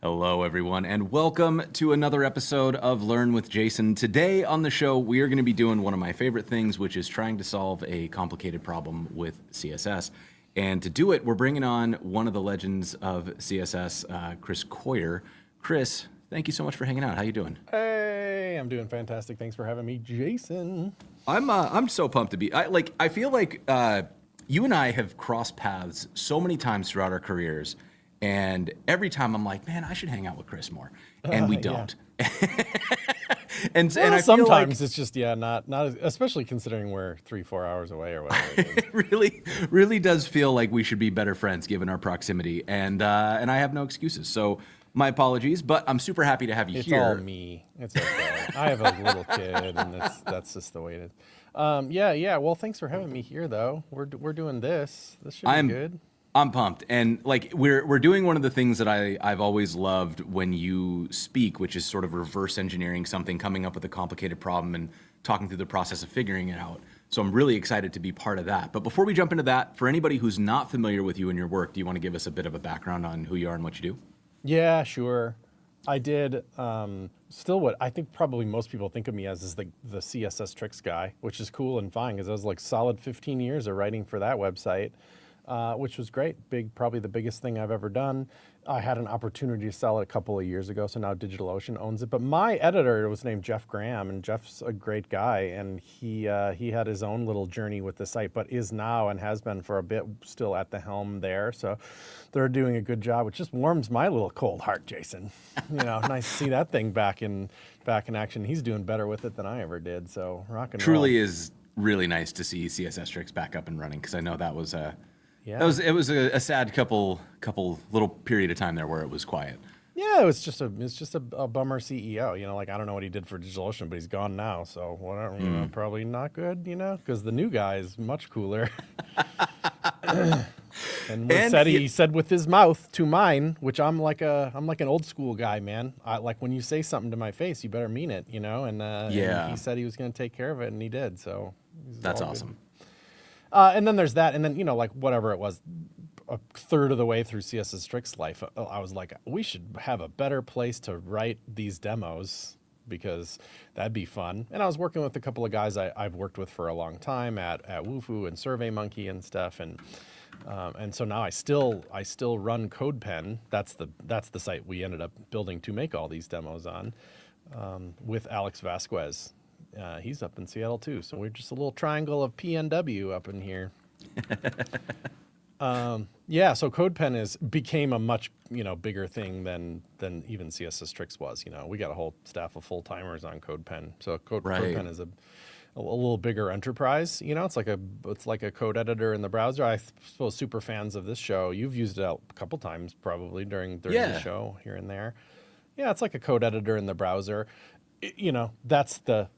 Hello, everyone, and welcome to another episode of Learn with Jason. Today on the show, we are going to be doing one of my favorite things, which is trying to solve a complicated problem with CSS. And to do it, we're bringing on one of the legends of CSS, Chris Coyier. Chris, thank you so much for hanging out. How you doing? Hey, I'm doing fantastic. Thanks for having me, Jason. I'm so pumped to be. I feel like you and I have crossed paths so many times throughout our careers. And every time I'm like, man, I should hang out with Chris more, and we don't. Yeah. and Well, I sometimes feel like it's just not especially considering we're 3-4 hours away or whatever. It is. really does feel like we should be better friends given our proximity, and I have no excuses. So my apologies, but I'm super happy to have you here. It's all me. It's okay. I have a little kid, and that's just the way it is. Yeah. Well, thanks for having me here, though. We're doing this. This should be good. I'm pumped, and like we're doing one of the things that I've always loved when you speak, which is sort of reverse engineering something, coming up with a complicated problem and talking through the process of figuring it out. So I'm really excited to be part of that. But before we jump into that, for anybody who's not familiar with you and your work, do you want to give us a bit of a background on who you are and what you do? Yeah, sure. I did still what I think probably most people think of me as is the CSS tricks guy, which is cool and fine because I was like solid 15 years of writing for that website. Which was great. Probably the biggest thing I've ever done. I had an opportunity to sell it a couple of years ago, so now DigitalOcean owns it. But my editor was named Jeff Graham, and Jeff's a great guy, and he had his own little journey with the site, but is now and has been for a bit still at the helm there. So they're doing a good job, which just warms my little cold heart, Jason. Nice to see that thing back in action. He's doing better with it than I ever did. So rock and roll. Truly is really nice to see CSS tricks back up and running, because I know that was Yeah. It was a sad couple little period of time there where it was quiet. Yeah, it's just a bummer CEO. I don't know what he did for DigitalOcean, but he's gone now. So whatever, probably not good. Because the new guy is much cooler. He said with his mouth to mine, which I'm like an old school guy, man. Like when you say something to my face, you better mean it. And he said he was going to take care of it, and he did. So that's awesome. Good. And then there's that, and then whatever it was, a third of the way through CSS Tricks life, I was like, we should have a better place to write these demos because that'd be fun. And I was working with a couple of guys I've worked with for a long time at Wufoo and SurveyMonkey and stuff, and so now I still run CodePen. That's the site we ended up building to make all these demos on, with Alex Vasquez. He's up in Seattle too, so we're just a little triangle of PNW up in here. So CodePen became a much bigger thing than even CSS Tricks was. We got a whole staff of full timers on CodePen, so CodePen is a little bigger enterprise. It's like a code editor in the browser. I suppose super fans of this show, you've used it a couple times probably during the show here and there. Yeah, it's like a code editor in the browser. That's the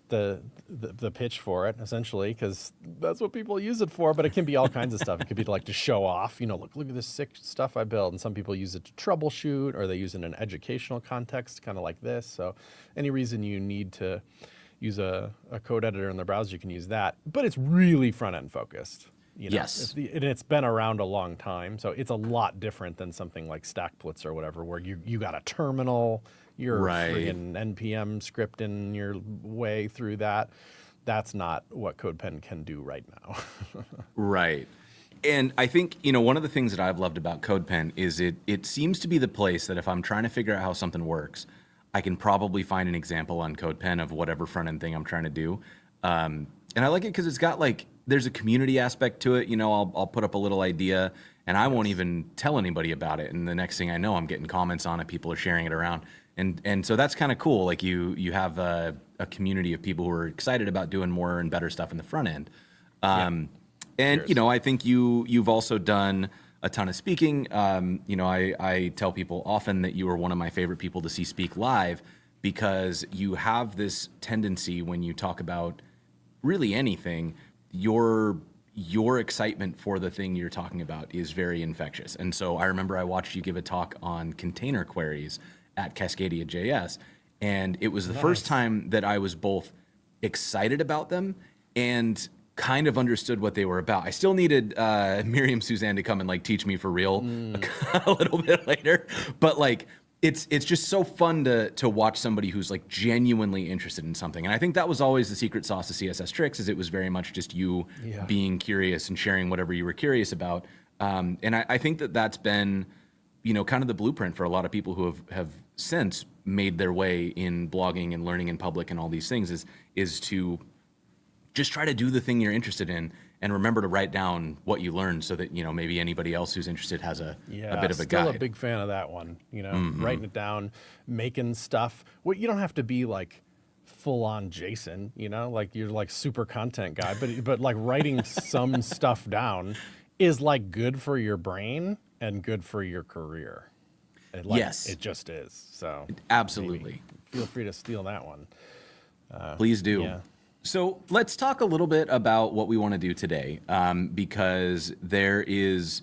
pitch for it essentially, because that's what people use it for. But it can be all kinds of stuff. It could be to show off. Look at this sick stuff I built. And some people use it to troubleshoot, or they use it in an educational context, kind of like this. So any reason you need to use a code editor in the browser, you can use that. But it's really front end focused. Yes. And it's been around a long time, so it's a lot different than something like StackPlitz or whatever, where you got a terminal. You're friggin' NPM scripting your way through that. That's not what CodePen can do right now. Right. And I think, one of the things that I've loved about CodePen is it seems to be the place that if I'm trying to figure out how something works, I can probably find an example on CodePen of whatever front-end thing I'm trying to do. And I like it because it's got there's a community aspect to it. I'll put up a little idea, and I won't even tell anybody about it. And the next thing I know, I'm getting comments on it. People are sharing it around. And so that's kind of cool. Like you have a community of people who are excited about doing more and better stuff in the front end. And I think you've also done a ton of speaking. I tell people often that you are one of my favorite people to see speak live, because you have this tendency when you talk about really anything, your excitement for the thing you're talking about is very infectious. And so I remember I watched you give a talk on container queries at Cascadia.js, and it was the first time that I was both excited about them and kind of understood what they were about. I still needed Miriam Suzanne to come and teach me for real a little bit later, but it's just so fun to watch somebody who's like genuinely interested in something. And I think that was always the secret sauce of CSS Tricks, is it was very much just you being curious and sharing whatever you were curious about. And I think that that's been, kind of the blueprint for a lot of people who have since made their way in blogging and learning in public and all these things, is to just try to do the thing you're interested in and remember to write down what you learned so that, maybe anybody else who's interested has a bit of a guide. Still a big fan of that one, writing it down, making stuff. Well, you don't have to be like full on Jason, like you're like super content guy, but like writing some stuff down is like good for your brain and good for your career. Yes. It just is. So absolutely. Feel free to steal that one. Please do. Yeah. So let's talk a little bit about what we want to do today, because there is,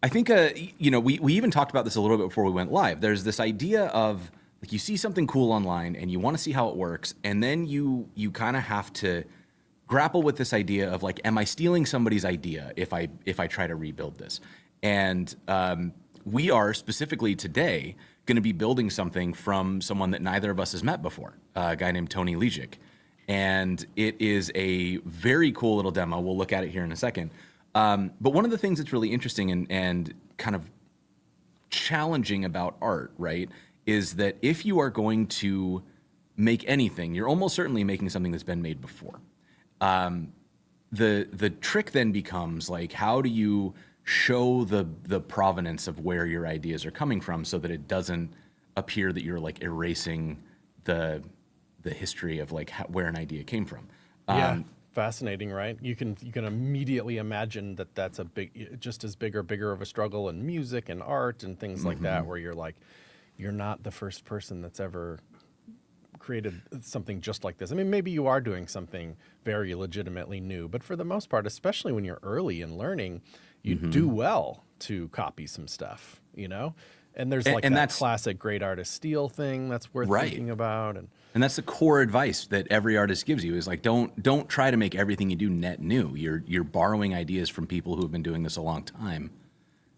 I think, we even talked about this a little bit before we went live. There's this idea of, like, you see something cool online and you want to see how it works, and then you kind of have to grapple with this idea of, like, am I stealing somebody's idea if I try to rebuild this? And we are specifically today going to be building something from someone that neither of us has met before, a guy named Toni Lijic. And it is a very cool little demo. We'll look at it here in a second. But one of the things that's really interesting and kind of challenging about art, right, is that if you are going to make anything, you're almost certainly making something that's been made before. The trick then becomes, like, how do you show the provenance of where your ideas are coming from so that it doesn't appear that you're, like, erasing the history of, like, where an idea came from. Fascinating, right? You can immediately imagine that that's just as big or bigger of a struggle in music and art and things like that, where you're like, you're not the first person that's ever created something just like this. I mean, maybe you are doing something very legitimately new, but for the most part, especially when you're early in learning, you do well to copy some stuff, And there's like that classic great artist steal thing that's worth thinking about. And that's the core advice that every artist gives you, is, like, don't try to make everything you do net new. You're borrowing ideas from people who have been doing this a long time.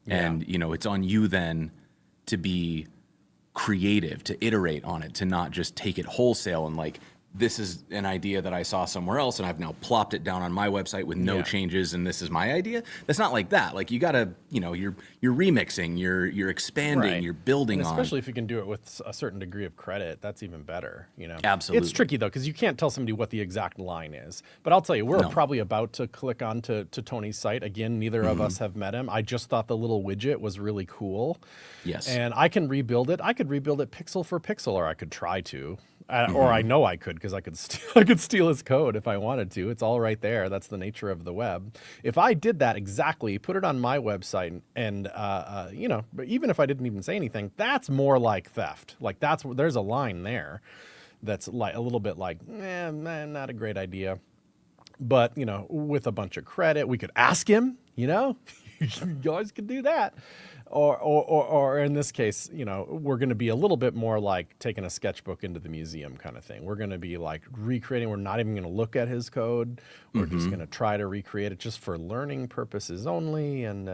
And, it's on you then to be creative, to iterate on it, to not just take it wholesale and, like, this is an idea that I saw somewhere else and I've now plopped it down on my website with no changes and this is my idea. That's not like that. Like, you gotta, you're remixing, you're expanding, you're building on. Especially if you can do it with a certain degree of credit, that's even better, Absolutely. It's tricky though, because you can't tell somebody what the exact line is. But I'll tell you, we're probably about to click on to Tony's site. Again, neither of us have met him. I just thought the little widget was really cool. Yes. And I can rebuild it. I could rebuild it pixel for pixel, or I could try to. Or I know I could, because I could steal his code if I wanted to. It's all right there. That's the nature of the web. If I did that exactly, put it on my website, and but even if I didn't even say anything, that's more like theft. Like, there's a line there that's like a little bit like, not a great idea. But with a bunch of credit, we could ask him. You always could do that. Or in this case, we're going to be a little bit more like taking a sketchbook into the museum kind of thing. We're going to be like recreating. We're not even going to look at his code. We're just going to try to recreate it just for learning purposes only, and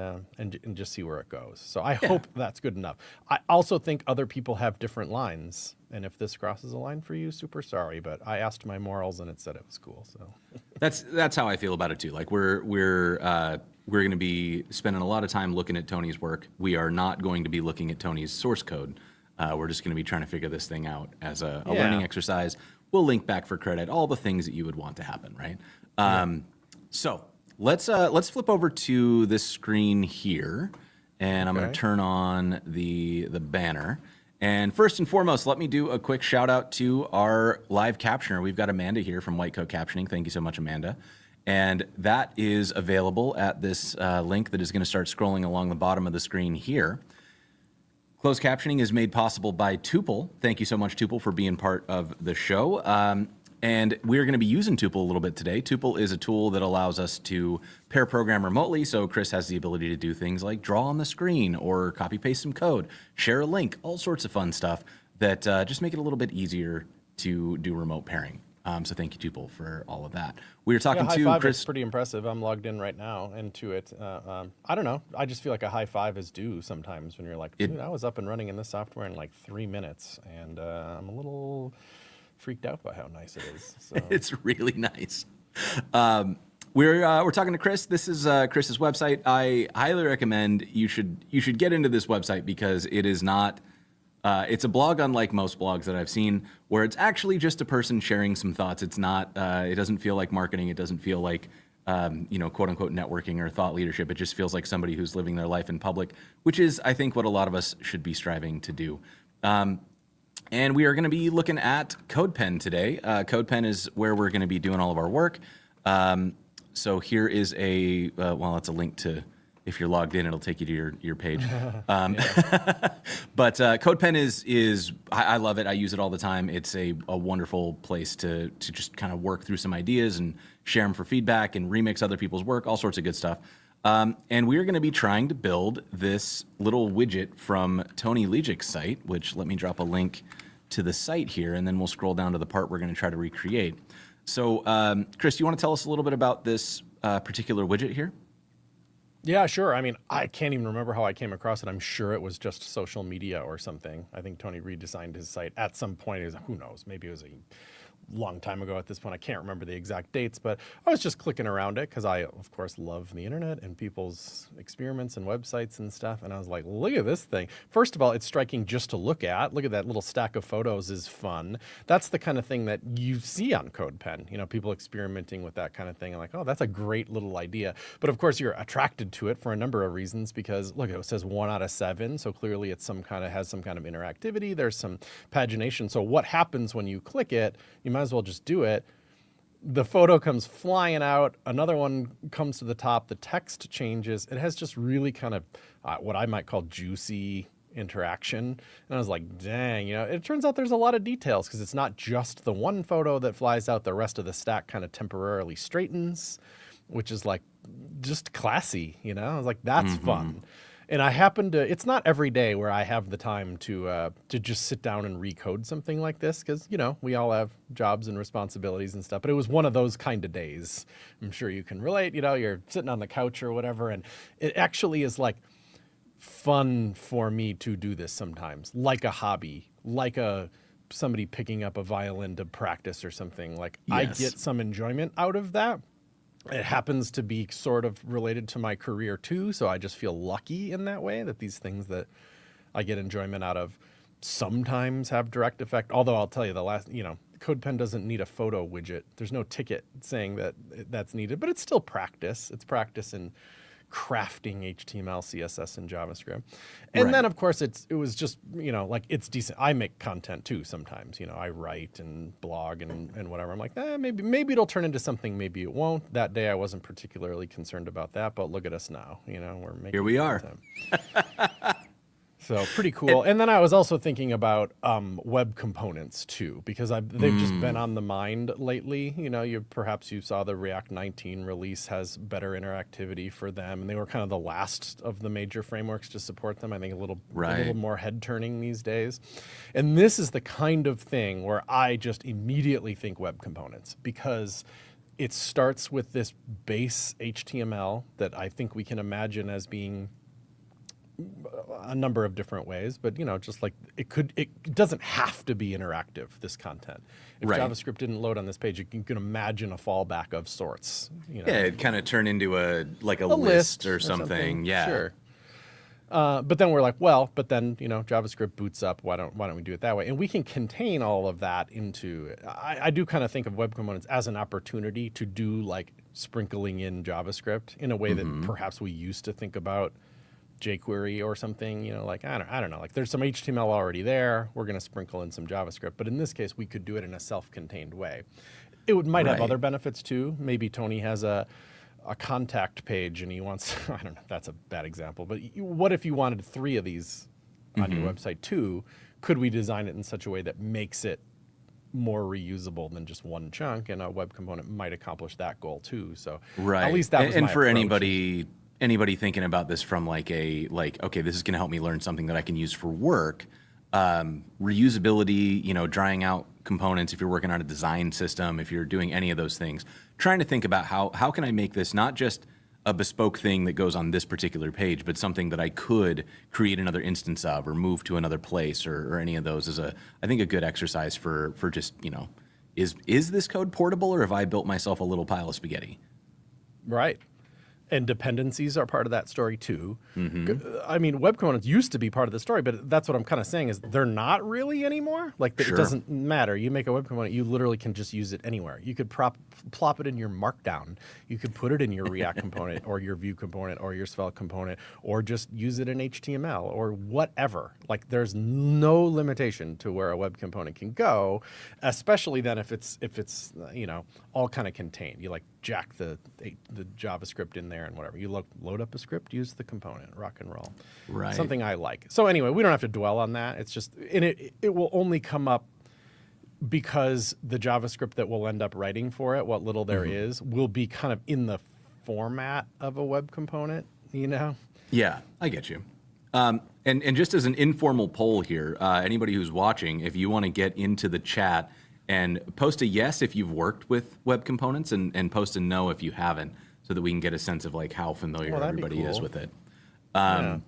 just see where it goes. So I hope that's good enough. I also think other people have different lines, and if this crosses a line for you, super sorry. But I asked my morals, and it said it was cool. So that's how I feel about it too. Like, we're going to be spending a lot of time looking at Tony's work. We are not going to be looking at Tony's source code. We're just going to be trying to figure this thing out as a learning exercise. We'll link back for credit, all the things that you would want to happen, right? So let's flip over to this screen here, and I'm going to turn on the banner. And first and foremost, let me do a quick shout out to our live captioner. We've got Amanda here from White Coat Captioning. Thank you so much, Amanda. And that is available at this link that is going to start scrolling along the bottom of the screen here. Closed captioning is made possible by Tuple. Thank you so much, Tuple, for being part of the show. And we're going to be using Tuple a little bit today. Tuple is a tool that allows us to pair program remotely, so Chris has the ability to do things like draw on the screen or copy-paste some code, share a link, all sorts of fun stuff that just make it a little bit easier to do remote pairing. So thank you, Tuple, for all of that. We were Yeah, talking high to five Chris. is pretty impressive. I'm logged in right now into it. I don't know. I just feel like a high five is due sometimes when you're like, It, dude, I was up and running in this software in like 3 minutes, and I'm a little freaked out by how nice it is. So it's really nice. We're talking to Chris. This is Chris's website. I highly recommend you should get into this website because it is not. It's a blog unlike most blogs that I've seen, where it's actually just a person sharing some thoughts. It's not. It doesn't feel like marketing. It doesn't feel like quote unquote networking or thought leadership. It just feels like somebody who's living their life in public, which is, I think, what a lot of us should be striving to do. And we are going to be looking at CodePen today. CodePen is where we're going to be doing all of our work. So here is it's a link to, if you're logged in, it'll take you to your page. But CodePen is I love it. I use it all the time. It's a wonderful place to just kind of work through some ideas and share them for feedback and remix other people's work, all sorts of good stuff. And we are going to be trying to build this little widget from Toni Lijic's site, which let me drop a link to the site here, and then we'll scroll down to the part we're going to try to recreate. So, Chris, do you want to tell us a little bit about this particular widget here? yeah, sure. I mean, I can't even remember how I came across it. I'm sure it was just social media or something. I think Toni redesigned his site at some point. Who knows? Maybe it was a long time ago at this point. I can't remember the exact dates, but I was just clicking around it because I, of course, love the internet and people's experiments and websites and stuff. And I was like, look at this thing. First of all, it's striking just to look at. Look at that little stack of photos is fun. That's the kind of thing that you see on CodePen. You know, people experimenting with that kind of thing. And like, oh, that's a great little idea. But of course, you're attracted to it for a number of reasons because look, it says 1 out of 7. So clearly it's has some kind of interactivity. There's some pagination. So what happens when you click it, you might as well just do it. The photo comes flying out. Another one comes to the top. The text changes. It has just really kind of what I might call juicy interaction. And I was like, dang, it turns out there's a lot of details because it's not just the one photo that flies out. The rest of the stack kind of temporarily straightens, which is like just classy. I was like, that's fun. And I happen to, it's not every day where I have the time to just sit down and recode something like this because, we all have jobs and responsibilities and stuff. But it was one of those kind of days. I'm sure you can relate. You're sitting on the couch or whatever. And it actually is like fun for me to do this sometimes, like a hobby, like somebody picking up a violin to practice or something. Like I get some enjoyment out of that. It happens to be sort of related to my career too, so I just feel lucky in that way that these things that I get enjoyment out of sometimes have direct effect. Although I'll tell you CodePen doesn't need a photo widget. There's no ticket saying that that's needed, but it's still practice. It's practice in crafting HTML, CSS, and JavaScript. And then, of course, it was just, it's decent. I make content, too, sometimes. I write and blog and whatever. I'm like, maybe it'll turn into something. Maybe it won't. That day, I wasn't particularly concerned about that. But look at us now. We're making Here we content. So pretty cool. And then I was also thinking about web components too, because they've just been on the mind lately. Perhaps you saw the React 19 release has better interactivity for them, and they were kind of the last of the major frameworks to support them. I think a little more head turning these days. And this is the kind of thing where I just immediately think web components because it starts with this base HTML that I think we can imagine as being a number of different ways, but just like it doesn't have to be interactive, this content. If JavaScript didn't load on this page, you can imagine a fallback of sorts. Yeah, it'd kind of turn into a list or something. Yeah. Sure. But then we're like, JavaScript boots up. Why don't we do it that way? And we can contain all of that into it. I do kind of think of web components as an opportunity to do like sprinkling in JavaScript in a way that perhaps we used to think about jQuery or something, I don't know, like there's some HTML already there. We're going to sprinkle in some JavaScript. But in this case, we could do it in a self-contained way. It might have other benefits too. Maybe Toni has a contact page and he wants, I don't know, that's a bad example. But what if you wanted 3 of these on your website too? Could we design it in such a way that makes it more reusable than just one chunk? And a web component might accomplish that goal too. So at least that was and my for approach. Anybody thinking about this from okay, this is going to help me learn something that I can use for work. Reusability, drying out components, if you're working on a design system, if you're doing any of those things, trying to think about how can I make this not just a bespoke thing that goes on this particular page, but something that I could create another instance of or move to another place or any of those is I think a good exercise for just, is this code portable or have I built myself a little pile of spaghetti? Right. And dependencies are part of that story too. I mean, web components used to be part of the story, but that's what I'm kind of saying is they're not really anymore. Like Sure. it doesn't matter. You make a web component, you literally can just use it anywhere. You could plop it in your Markdown. You could put it in your React component or your Vue component or your Svelte component, or just use it in HTML or whatever. Like there's no limitation to where a web component can go, especially then if it's all kind of contained. You like jack the JavaScript in there and whatever. You load up a script, use the component, rock and roll. Right. Something I like. So anyway, we don't have to dwell on that. It's just, and it will only come up because the JavaScript that we'll end up writing for it, what little there is, will be kind of in the format of a web component, Yeah, I get you. And just as an informal poll here, anybody who's watching, if you want to get into the chat and post a yes if you've worked with web components and post a no if you haven't, so that we can get a sense of like how familiar everybody is with it. Yeah.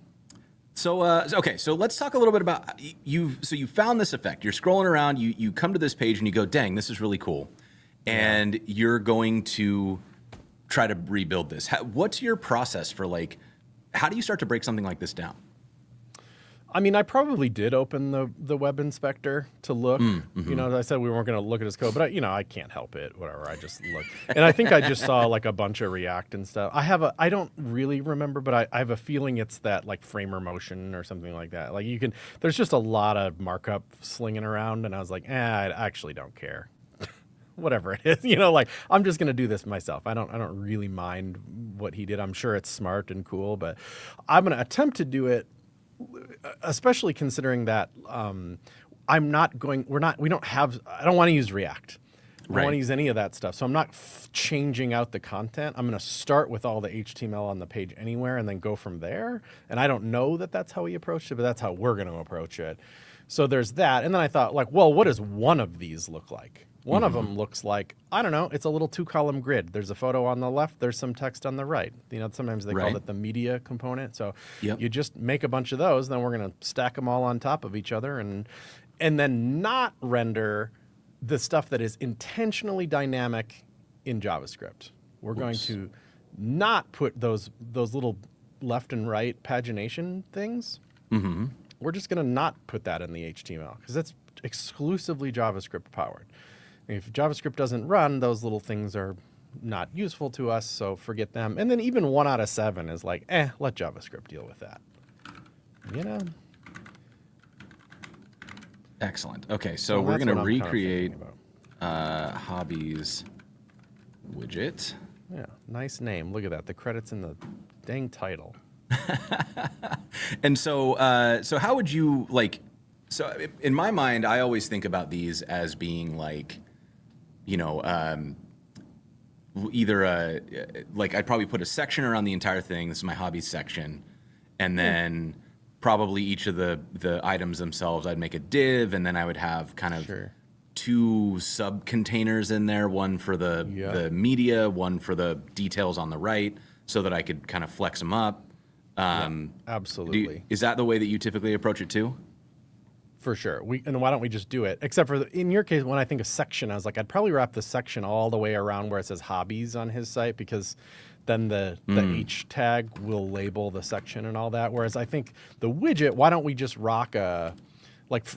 So let's talk a little bit about you found this effect. You're scrolling around, you come to this page and you go, dang, this is really cool. And you're going to try to rebuild this. What's your process for how do you start to break something like this down? I mean, I probably did open the web inspector to look. I said we weren't going to look at his code, but I can't help it. Whatever, I just looked, and I think I just saw like a bunch of React and stuff. I don't really remember, but I have a feeling it's that like framer motion or something like that. Like there's just a lot of markup slinging around, and I was like, I actually don't care. Whatever it is, I'm just going to do this myself. I don't really mind what he did. I'm sure it's smart and cool, but I'm going to attempt to do it. Especially considering that I don't want to use React. I don't want to use any of that stuff. So I'm not changing out the content. I'm going to start with all the HTML on the page anywhere and then go from there. And I don't know that that's how he approached it, but that's how we're going to approach it. So there's that. And then I thought what does one of these look like? One of them looks like, I don't know, it's a little 2-column grid. There's a photo on the left, there's some text on the right. Sometimes they call it the media component. So you just make a bunch of those, then we're going to stack them all on top of each other and then not render the stuff that is intentionally dynamic in JavaScript. We're going to not put those little left and right pagination things. We're just going to not put that in the HTML because that's exclusively JavaScript powered. If JavaScript doesn't run, those little things are not useful to us, so forget them. And then even 1 out of 7 is like, let JavaScript deal with that. Excellent. Okay, so we're going to recreate hobbies widget. Yeah, nice name. Look at that. The credit's in the dang title. And so how would you so in my mind, I always think about these as being either I'd probably put a section around the entire thing. This is my hobbies section. And then probably each of the items themselves, I'd make a div, and then I would have kind of 2 sub-containers in there, one for the media, one for the details on the right, so that I could kind of flex them up. Absolutely. Is that the way that you typically approach it too? For sure. And why don't we just do it? Except for in your case, when I think of section, I was like, I'd probably wrap the section all the way around where it says hobbies on his site, because then the H tag will label the section and all that. Whereas I think the widget, why don't we just rock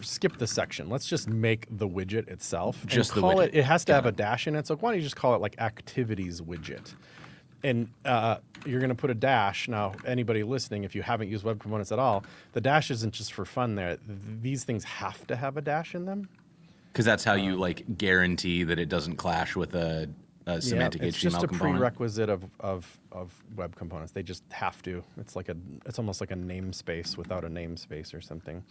skip the section. Let's just make the widget itself. Just and the call widget. It has to have a dash in it. So why don't you just call it like activities widget? And you're going to put a dash. Now, anybody listening, if you haven't used web components at all, the dash isn't just for fun there. These things have to have a dash in them. Because that's how you guarantee that it doesn't clash with a semantic HTML component. It's just a prerequisite of web components. They just have to. It's almost like a namespace without a namespace or something.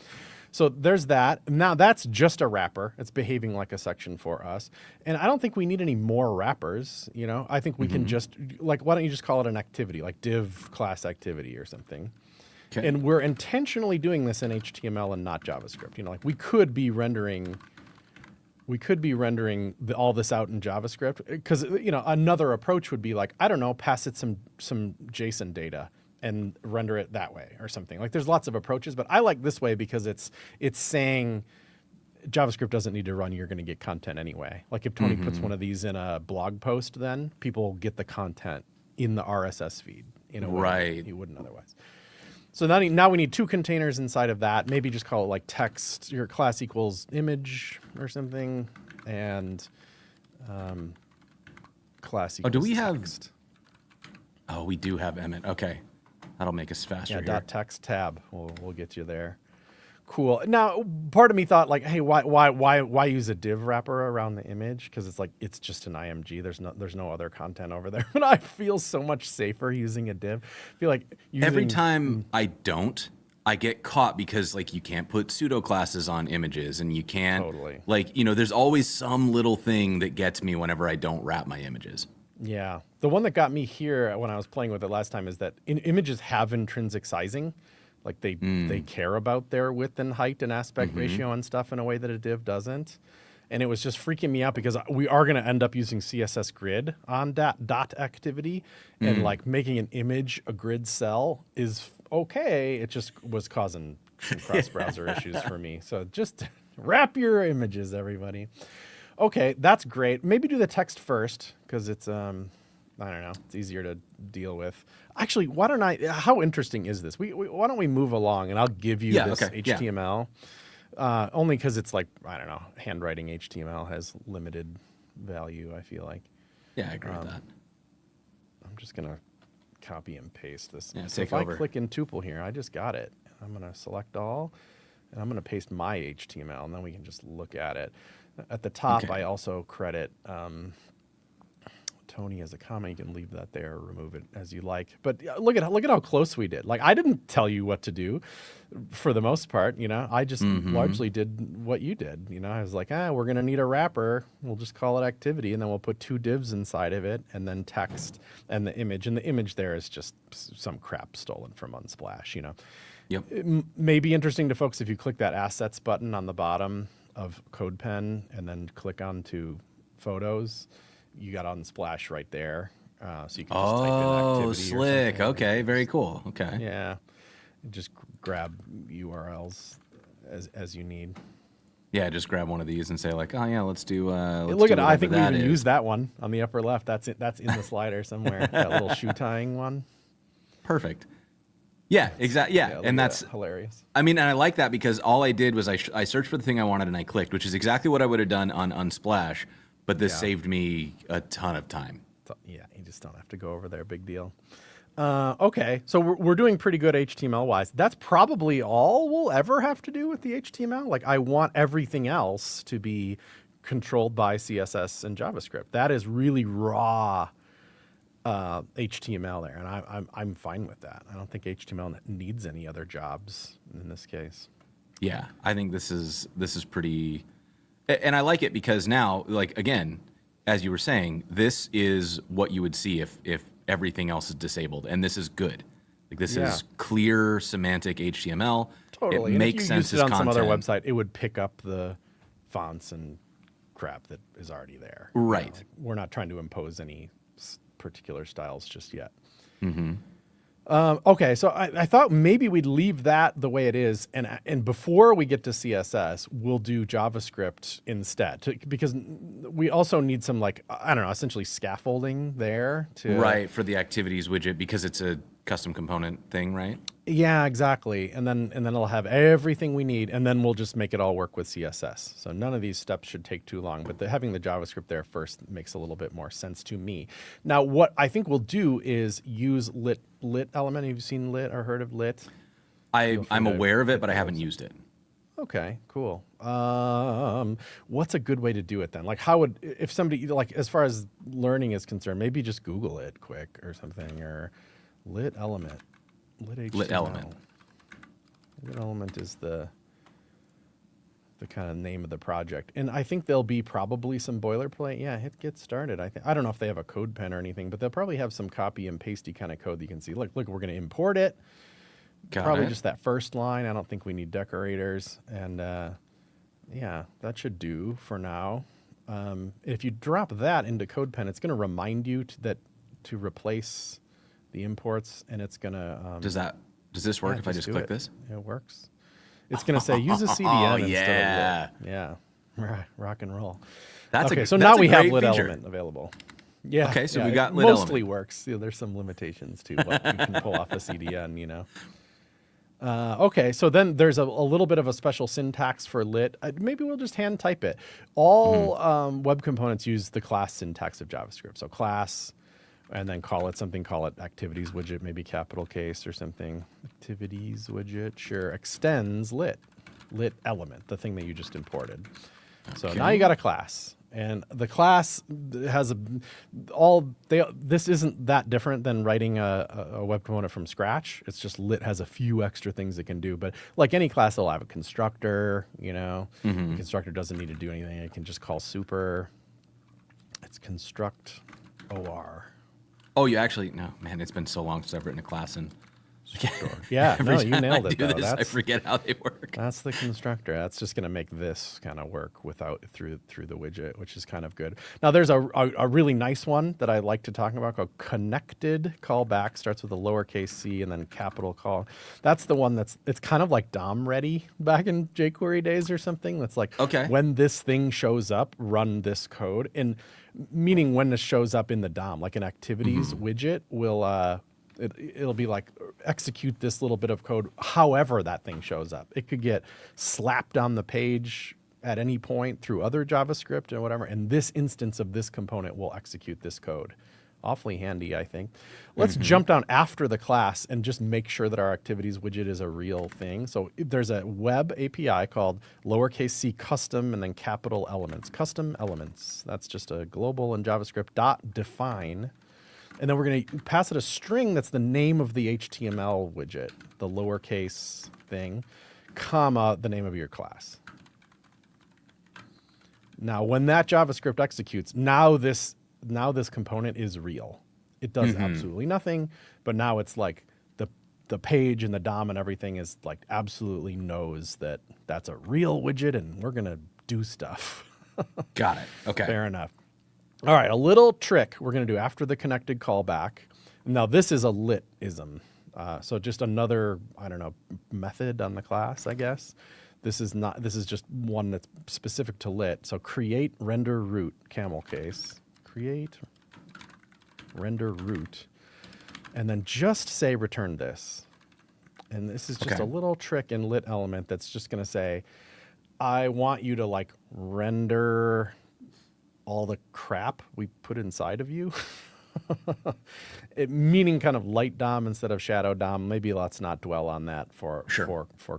So there's that. Now that's just a wrapper. It's behaving like a section for us. And I don't think we need any more wrappers. I think we can just why don't you just call it an activity, like div class activity or something. Okay. And we're intentionally doing this in HTML and not JavaScript. We could be rendering we could be rendering all this out in JavaScript, because another approach would be like, I don't know, pass it some JSON data and render it that way or something. Like there's lots of approaches, but I like this way because it's saying JavaScript doesn't need to run. You're going to get content anyway. Like if Toni puts one of these in a blog post, then people get the content in the RSS feed in a way you wouldn't otherwise. So now we need 2 containers inside of that. Maybe just call it like text, your class equals image or something, and class equals do we text. Oh, we do have Emmet. Okay. That'll make us faster here. Dot text tab. We'll get you there. Cool. Now, part of me thought like, hey, why use a div wrapper around the image? Because it's like it's just an IMG. There's no other content over there. But I feel so much safer using a div. I feel like every time I don't, I get caught because like you can't put pseudo classes on images, and you can't like there's always some little thing that gets me whenever I don't wrap my images. Yeah, the one that got me here when I was playing with it last time is that images have intrinsic sizing. Like they care about their width and height and aspect ratio and stuff in a way that a div doesn't. And it was just freaking me out because we are going to end up using CSS grid on dot activity, and like making an image a grid cell is okay. It just was causing some cross-browser issues for me. So just wrap your images, everybody. Okay, that's great. Maybe do the text first because it's I don't know. It's easier to deal with. Actually, why don't how interesting is this? Why don't we move along and I'll give you this HTML. Only because it's like, I don't know, handwriting HTML has limited value, I feel like. Yeah, I agree with that. I'm just going to copy and paste this. Yeah, so if I click in tuple here, I just got it. I'm going to select all, and I'm going to paste my HTML, and then we can just look at it. At the top, I also credit Toni as a comment. You can leave that there or remove it as you like. But look at how close we did. Like I didn't tell you what to do for the most part, I just largely did what you did. I was like, we're going to need a wrapper. We'll just call it activity, and then we'll put 2 divs inside of it, and then text and the image. And the image there is just some crap stolen from Unsplash, Yep. It may be interesting to folks if you click that assets button on the bottom of CodePen and then click onto photos. You got Unsplash right there, so you can just type in activity. Slick. Okay, very cool. Okay. Yeah, just grab URLs as you need. Yeah, just grab one of these and say like, oh yeah, let's do. Look at it. I think we even used that one on the upper left. That's it. That's in the slider somewhere. That little shoe tying one. Perfect. Yeah, exactly. Yeah, and that's hilarious. I mean, and I like that because all I did was I searched for the thing I wanted and I clicked, which is exactly what I would have done on Unsplash. But this saved me a ton of time. Yeah, you just don't have to go over there. Big deal. Okay, so we're doing pretty good HTML-wise. That's probably all we'll ever have to do with the HTML. Like, I want everything else to be controlled by CSS and JavaScript. That is really raw HTML there, and I'm fine with that. I don't think HTML needs any other jobs in this case. Yeah, I think this is pretty. And I like it because now, like, again, as you were saying, this is what you would see if everything else is disabled. And this is good. Like, this is clear semantic HTML. Totally. It makes sense if you used it on as some content. other website, it would pick up the fonts and crap that is already there. Right. Like, we're not trying to impose any particular styles just yet. Mm-hmm. Okay, so I thought maybe we'd leave that the way it is, and before we get to CSS, we'll do JavaScript instead, because we also need some, like, I don't know, essentially scaffolding there to for the activities widget, because it's a custom component thing, right? Yeah, exactly. And then it'll have everything we need, and then we'll just make it all work with CSS. So none of these steps should take too long, but having the JavaScript there first makes a little bit more sense to me. Now, what I think we'll do is use lit element. Have you seen lit or heard of lit? I'm aware of it, but I haven't used it. Okay, cool. What's a good way to do it then? Like, if somebody, like, as far as learning is concerned, maybe just Google it quick or something, or lit element. Lit element. Lit element is the kind of name of the project, and I think there'll be probably some boilerplate. Yeah, hit get started. I don't know if they have a CodePen or anything, but they'll probably have some copy and pasty kind of code that you can see. Look, we're going to import it. Probably just that first line. I don't think we need decorators, and Yeah, that should do for now. If you drop that into CodePen, it's going to remind you to replace the imports, and it's going to Does this work if I just click this? It works. It's going to say use a Oh CDN instead of lit. yeah. Yeah, rock and roll. That's okay. a, So that's now a we have great lit feature. element available. Yeah. Okay, so yeah, we got it lit mostly element. works. There's some limitations to what you can pull off a CDN. Okay, so then there's a little bit of a special syntax for lit. Maybe we'll just hand type it. All web components use the class syntax of JavaScript. So class, and then call it activities widget, maybe capital case or something. Activities widget, sure. Extends lit element, the thing that you just imported. So now you got a class. And the class has this isn't that different than writing a web component from scratch. It's just lit has a few extra things it can do. But like any class, it'll have a constructor, The constructor doesn't need to do anything. It can just call super. It's construct or. Oh, you actually, no, man, it's been so long since I've written a class and Yeah, every no, you time nailed I it do though. this, I forget how they work. That's the constructor. That's just going to make this kind of work without through the widget, which is kind of good. Now there's a really nice one that I like to talk about called connected callback. Starts with a lowercase c and then capital call. That's the one it's kind of like DOM ready back in jQuery days or something. That's like, okay, when this thing shows up, run this code. And meaning when this shows up in the DOM, like an activities widget will it'll be like execute this little bit of code however that thing shows up. It could get slapped on the page at any point through other JavaScript or whatever, and this instance of this component will execute this code. Awfully handy, I think. Let's jump down after the class and just make sure that our activities widget is a real thing. So there's a web API called lowercase c custom and then capital elements. Custom elements. That's just a global in JavaScript .define. And then we're going to pass it a string that's the name of the HTML widget, the lowercase thing, comma, the name of your class. Now, when that JavaScript executes, now this component is real. It does absolutely nothing, but now it's like the page and the DOM and everything is like absolutely knows that that's a real widget and we're going to do stuff. Got it. Okay. Fair enough. All right, a little trick we're going to do after the connected callback. Now, this is a lit-ism. So just another, method on the class, I guess. This is just one that's specific to lit. So create render root, camel case. Create render root. And then just say return this. And this is just a little trick in lit element that's just going to say, I want you to like render all the crap we put inside of you. Meaning kind of light DOM instead of shadow DOM. Maybe let's not dwell on that for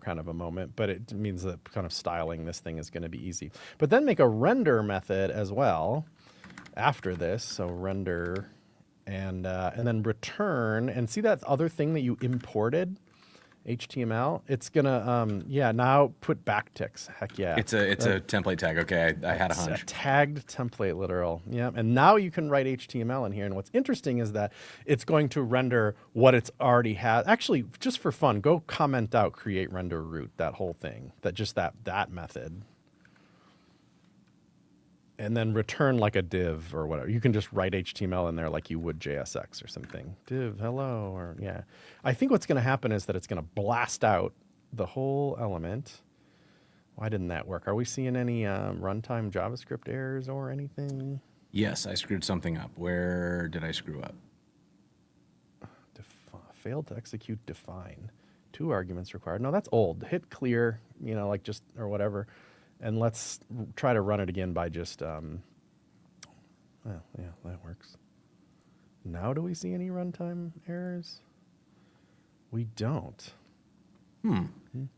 kind of a moment, but it means that kind of styling this thing is going to be easy. But then make a render method as well after this. So render and then return, and see that other thing that you imported, HTML. It's gonna now put backticks. Heck yeah. It's a template tag. Okay, I had a hunch. A tagged template, literal. Yeah, and now you can write HTML in here. And what's interesting is that it's going to render what it's already had. Actually, just for fun, go comment out create render root, that whole thing, that method. And then return like a div or whatever. You can just write HTML in there like you would JSX or something. Div, hello, or yeah. I think what's going to happen is that it's going to blast out the whole element. Why didn't that work? Are we seeing any runtime JavaScript errors or anything? Yes, I screwed something up. Where did I screw up? Failed to execute define. 2 arguments required. No, that's old. Hit clear, like just, or whatever. And let's try to run it again by just, well, yeah, that works. Now do we see any runtime errors? We don't.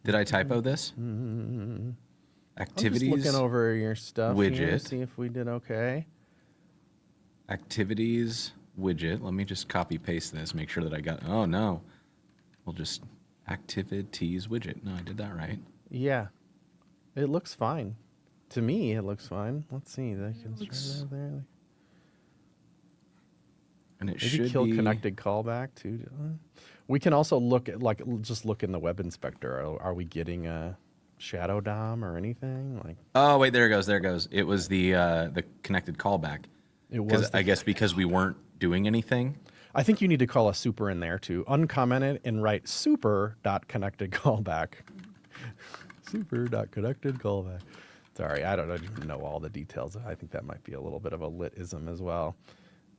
Did I typo this? Activities. I'm just looking over your stuff widget. here to see if we did okay. Activities widget. Let me just copy paste this, make sure that I got, oh no. We'll just activities widget. No, I did that right. Yeah. It looks fine. To me, it looks fine. Let's see. That looks... there. And it Maybe should kill be... connected callback too. We can also look at just look in the web inspector. Are we getting shadow DOM or anything like. Oh wait, there it goes. There it goes. It was the connected callback. It was. I guess because we weren't doing anything. I think you need to call a super in there too. Uncomment it and write super.connected callback. Super.connected callback. Sorry, I don't know all the details. I think that might be a little bit of a litism as well.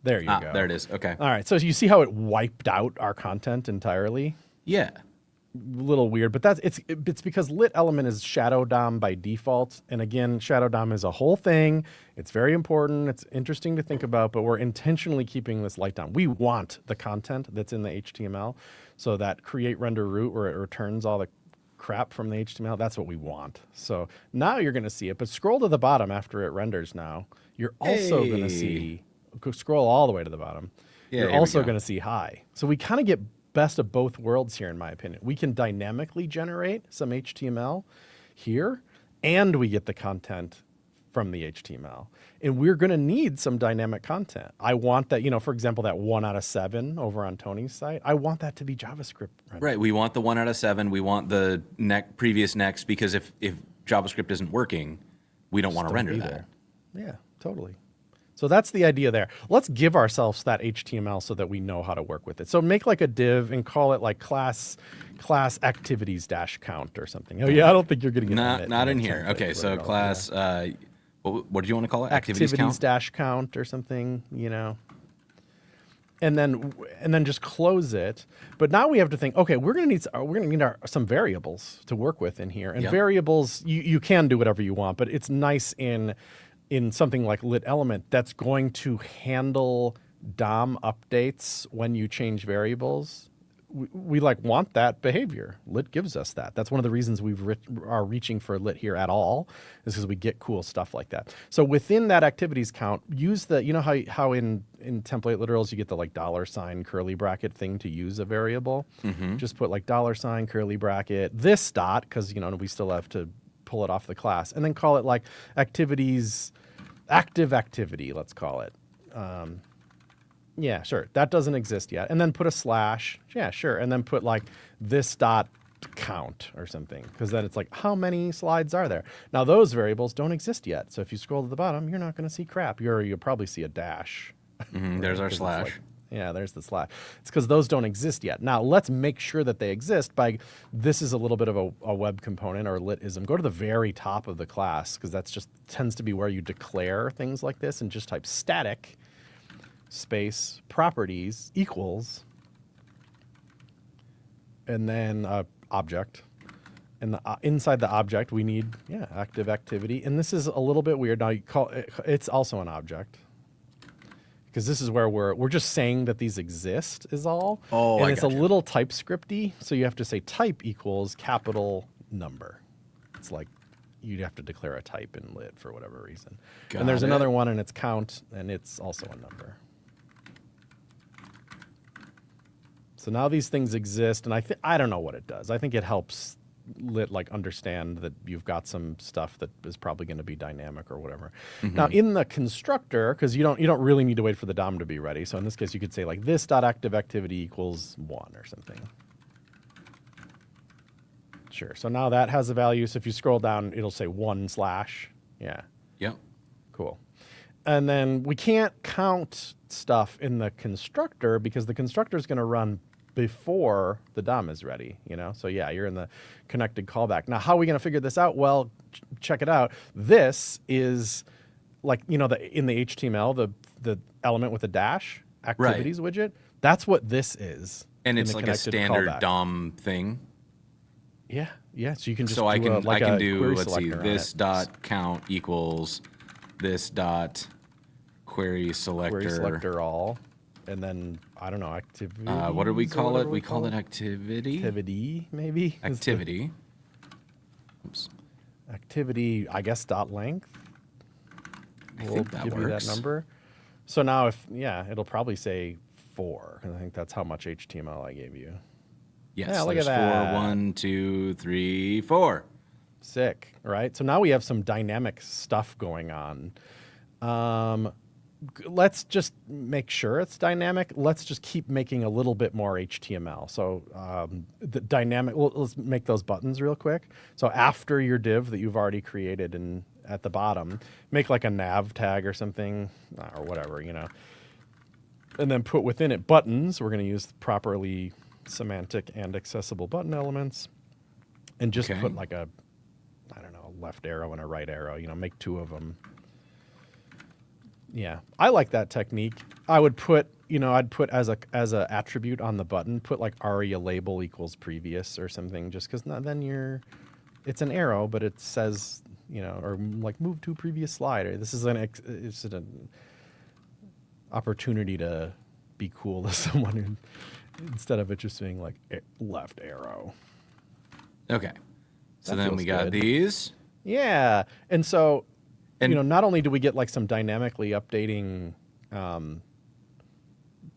There you go. There it is. Okay. All right. So you see how it wiped out our content entirely? Yeah. A little weird, but it's because lit element is shadow DOM by default. And again, shadow DOM is a whole thing. It's very important. It's interesting to think about, but we're intentionally keeping this light down. We want the content that's in the HTML. So that create render root where it returns all the crap from the HTML, that's what we want. So now you're going to see it, but scroll to the bottom after it renders now. You're also going to see, scroll all the way to the bottom. Yeah, you're also going to see hi. So we kind of get best of both worlds here, in my opinion. We can dynamically generate some HTML here, and we get the content from the HTML. And we're going to need some dynamic content. I want that, for example, that 1 out of 7 over on Tony's site. I want that to be JavaScript rendered. Right. We want the 1 out of 7. We want the previous next, because if JavaScript isn't working, we don't want to render that. Yeah, totally. So that's the idea there. Let's give ourselves that HTML so that we know how to work with it. So make like a div and call it like class activities -count or something. Oh yeah, I don't think you're going to get not in here. Okay, so class. What did you want to call it? Activities count? -count or something. And then just close it. But now we have to think. Okay, we're going to need some variables to work with in here. And variables, you can do whatever you want, but it's nice in something like lit element that's going to handle DOM updates when you change variables. We want that behavior. Lit gives us that. That's one of the reasons we are reaching for lit here at all, is because we get cool stuff like that. So within that activities count, use the, how in template literals you get the like $ curly bracket thing to use a variable. Just put like $ curly bracket this dot, because we still have to pull it off the class, and then call it like activities, active activity, let's call it. Yeah, sure. That doesn't exist yet. And then put a slash. Yeah, sure. And then put like this dot count or something, because then it's like, how many slides are there? Now those variables don't exist yet. So if you scroll to the bottom, you're not going to see crap. You'll probably see a dash. Right? There's our slash. Yeah, there's the slash. It's because those don't exist yet. Now let's make sure that they exist by, this is a little bit of a web component or litism. Go to the very top of the class, because that's just tends to be where you declare things like this, and just type static space properties equals, and then object. And inside the object we need active activity. And this is a little bit weird. Now you call it's also an object, because this is where we're just saying that these exist is all. Oh, and it's a little TypeScripty, so you have to say type equals capital number. It's like you'd have to declare a type in lit for whatever reason. And there's another one, and it's count, and it's also a number. So now these things exist, and I don't know what it does. I think it helps lit like understand that you've got some stuff that is probably going to be dynamic or whatever. Now in the constructor, because you don't really need to wait for the DOM to be ready. So in this case, you could say like this dot active activity equals 1 or something. Sure. So now that has a value. So if you scroll down, it'll say 1/. Yeah. Yep. Cool. And then we can't count stuff in the constructor, because the constructor is going to run before the DOM is ready, So yeah, you're in the connected callback. Now, how are we going to figure this out? Well, check it out. This is like, in the HTML, the element with a dash, activities widget. That's what this is. And it's like a standard callback. DOM thing. Yeah. Yeah. So you can just I can do let's see, this dot count equals this dot query selector all. And then, I don't know, activity. What did we call it? We called it activity. Activity, maybe? Activity. Oops. Activity, I guess, dot length. I think that give works. You that number. So now it'll probably say 4, because I think that's how much HTML I gave you. Yes, yeah, look at that. 4, 1, 2, 3, 4. Sick, right? So now we have some dynamic stuff going on. let's just make sure it's dynamic. Let's just keep making a little bit more HTML. So the dynamic, let's make those buttons real quick. So after your div that you've already created and at the bottom, make like a nav tag or something or whatever, you know. And then put within it buttons. We're going to use properly semantic and accessible button elements. And just put like a, I don't know, a left arrow and a right arrow, you know, make 2 of them. Yeah, I like that technique. I would put, you know, I'd put as a attribute on the button, put like aria label equals previous or something, just because then it's an arrow, but it says, you know, or like move to previous slide. Or this is it's an opportunity to be cool to someone instead of it just being like left arrow. Okay, so That then we got feels good. these. Yeah, and so. And, you know, not only do we get like some dynamically updating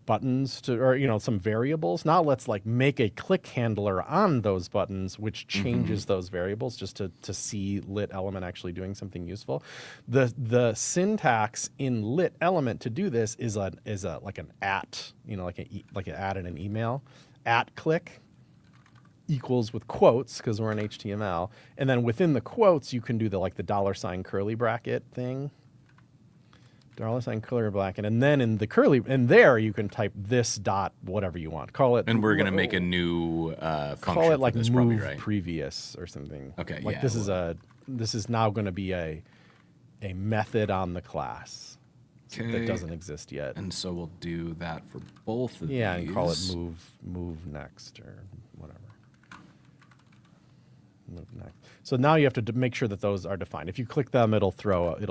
buttons to, or, you know, some variables. Now let's like make a click handler on those buttons, which changes those variables just to see lit element actually doing something useful. The syntax in lit element to do this is a like an at, you know, like an at in an email, at click equals with quotes because we're in HTML, and then within the quotes you can do the $ curly bracket thing, $ curly bracket, and then in the curly and there you can type this dot whatever you want, call it, And we're gonna make a new function. call it like for this, move probably, right? previous or something. Okay, like yeah, this is now going to be a method on the class that doesn't exist yet. And so we'll do that for both of these. Yeah, and call it move next or whatever. Move next. So now you have to make sure that those are defined. If you click them, it'll throw. You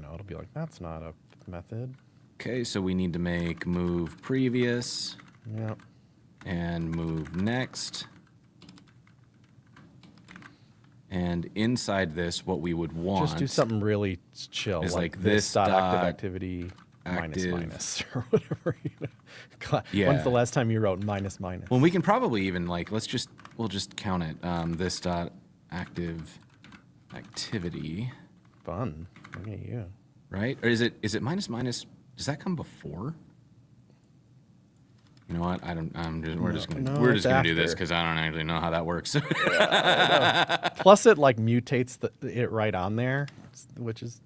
know, it'll be like that's not a method. Okay, so we need to make move previous. Yep. And move next. And inside this, what we would want Just do something really chill, is like this dot active dot activity active. minus or whatever. You know? Yeah. When's the last time you wrote minus? Well, we can probably even like we'll just count it. This dot active activity. Fun. Look at you. Right? Or is it minus? Does that come before? You know what? We're just gonna do this because I don't actually know how that works. Plus, it like mutates it right on there, which is.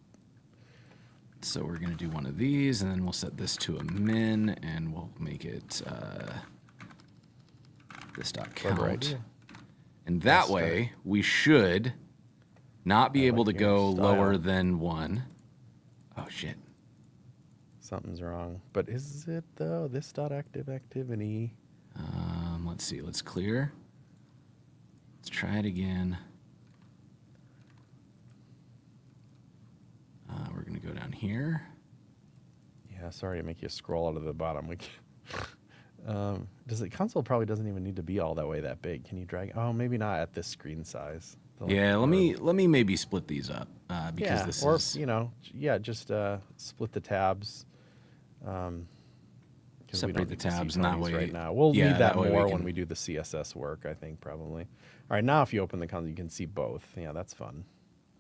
So we're gonna do one of these, and then we'll set this to a min, and we'll make it this dot count. And that way, we should not be able to go lower than 1. Oh shit. Something's wrong. But is it though? This dot active activity. Let's see. Let's clear. Let's try it again. We're gonna go down here. Yeah, sorry to make you scroll out of the bottom. Does the console probably doesn't even need to be all that big? Can you drag? Oh, maybe not at this screen size. Yeah, let me maybe split these up because this or is you know, just split the tabs. separate the tabs, and that way right now we'll need that that way more we when we do the CSS work. I think probably. All right, now if you open the console, you can see both. Yeah, that's fun.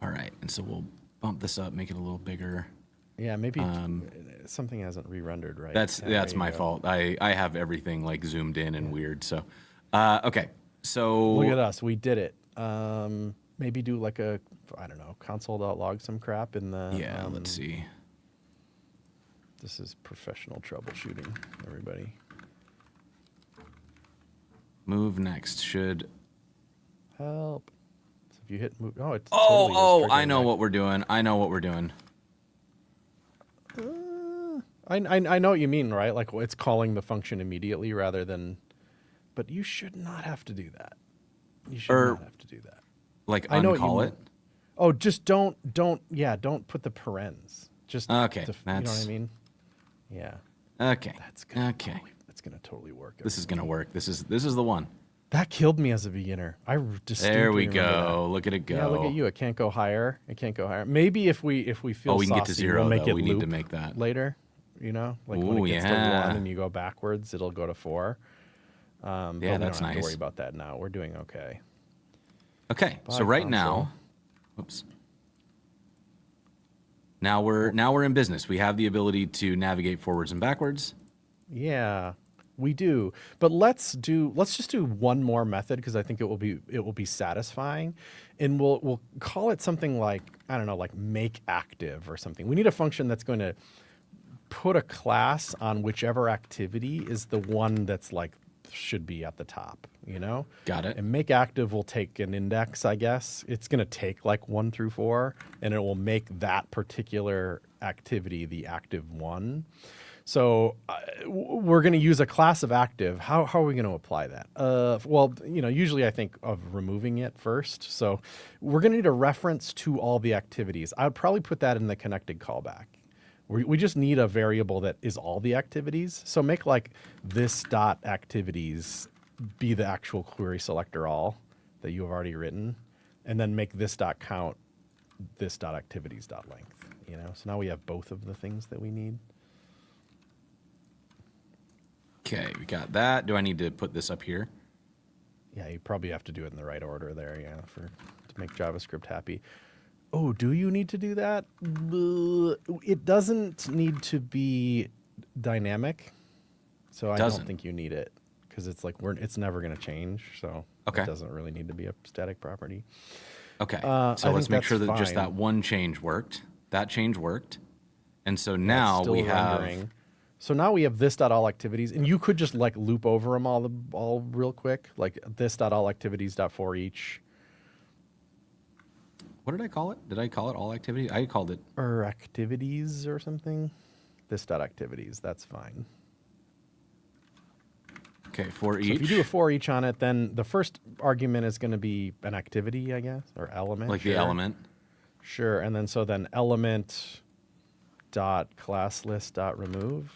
All right, and so we'll bump this up, make it a little bigger. Yeah, maybe something hasn't re-rendered right. That's my fault. I have everything like zoomed in and weird. So, okay. So look at us. We did it. Maybe do like a, I don't know, console.log some crap in the. Yeah, let's see. This is professional troubleshooting, everybody. Move next should. Help. So if you hit move, it's Oh, totally I know what we're doing. I know what we're doing. I know what you mean, right? Like it's calling the function immediately rather than, but you should not have to do that. You should not have to do that. Like I know uncall it. Oh, just don't put the parens. Just okay. You know what I mean? Yeah. Okay. That's gonna totally work. This is gonna work. This is the one. That killed me as a beginner. I distinctly There we remember go. that. Look at it go. Yeah, look at you. It can't go higher. Maybe if we feel we can get to saucy, 0. we'll make though. it We need to loop make that later. You know, like when Ooh, it gets to yeah. 1 and you go backwards, it'll go to 4. But we that's don't have to nice. worry about that now. We're doing okay. Okay. So Bye, right console. now, whoops. Now we're in business. We have the ability to navigate forwards and backwards. Yeah, we do. But let's just do one more method because I think it will be satisfying, and we'll call it something like, I don't know, like make active or something. We need a function that's going to put a class on whichever activity is the one that's like should be at the top, you know? Got it. And make active will take an index, I guess. It's going to take like 1 through 4, and it will make that particular activity the active one. So we're going to use a class of active. How are we going to apply that? Well, you know, usually I think of removing it first. So we're going to need a reference to all the activities. I'd probably put that in the connected callback. We just need a variable that is all the activities. So make like this dot activities be the actual query selector all that you have already written, and then make this dot count this dot activities dot length. You know, so now we have both of the things that we need. Okay, we got that. Do I need to put this up here? Yeah, you probably have to do it in the right order there. Yeah, to make JavaScript happy. Oh, do you need to do that? It doesn't need to be dynamic, so I don't think you need it because it's like it's never going to change. So okay. It doesn't really need to be a static property. Okay, so let's make sure that just that one change worked. That change worked, and so now we have. Rendering. So now we have this dot all activities, and you could just like loop over them all real quick, like this dot all activities dot for each. What did I call it? Did I call it all activities? I called it or activities or something. This dot activities. That's fine. Okay, for each. So if you do a for each on it, then the first argument is going to be an activity, I guess, or element. Like the element. Sure, and then element dot class list dot remove.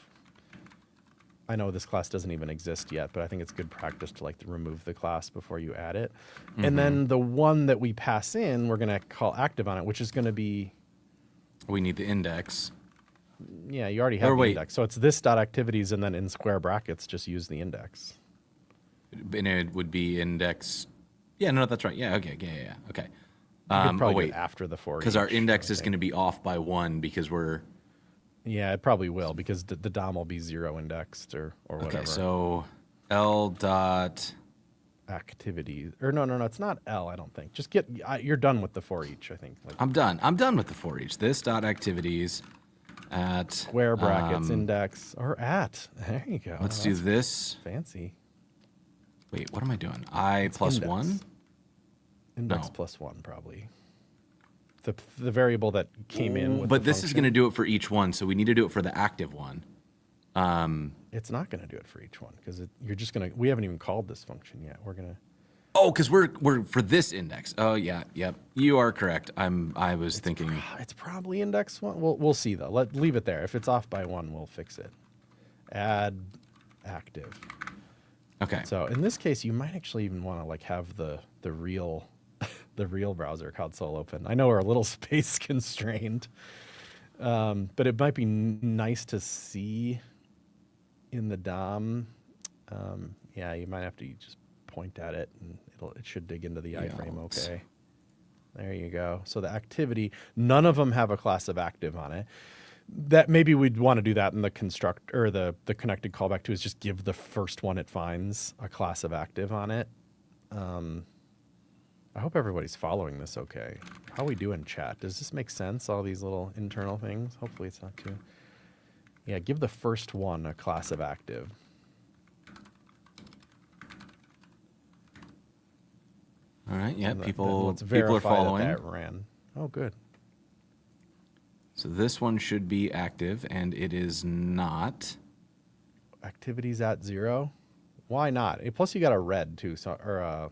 I know this class doesn't even exist yet, but I think it's good practice to like remove the class before you add it. Mm-hmm. And then the one that we pass in, we're going to call active on it, which is going to be. We need the index. Yeah, you already have the index. So it's this dot activities, and then in square brackets, just use the index. And it would be index. Yeah, no, that's right. Yeah, okay, yeah. Okay. You could probably do it after the for each. Because our index is going to be off by 1 because we're. Yeah, it probably will because the DOM will be 0 indexed or whatever. Okay, so L dot activity or no, it's not L. I don't think. Just you're done with the for each. I think. I'm done. I'm done with the for each. This dot activities at square brackets index or at. There you go. Let's do this. Fancy. Wait, what am I doing? I plus index. 1. Index plus 1 probably. The variable that came in with but the this is going to do it for each one, so we need to do it for the active one. It's not going to do it for each one because you're just going to. We haven't even called this function yet. We're going to. Oh, because we're for this index. Oh yeah, yep. You are correct. I was thinking. It's probably index 1. We'll see though. Leave it there. If it's off by 1, we'll fix it. Add active. Okay. So in this case, you might actually even want to like have the real. The real browser console open. I know we're a little space constrained, but it might be nice to see in the DOM. Yeah, you might have to just point at it, and it should dig into the iframe. Okay, there you go. So the activity, none of them have a class of active on it. That maybe we'd want to do that in the construct or the connected callback too. Is just give the first one it finds a class of active on it. I hope everybody's following this okay. How we do in chat? Does this make sense, all these little internal things? Hopefully it's not too... Yeah, give the first one a class of active. All right, yeah, people are following. That ran. Oh, good. So this one should be active, and it is not. Activities at 0? Why not? Plus you got a red too, so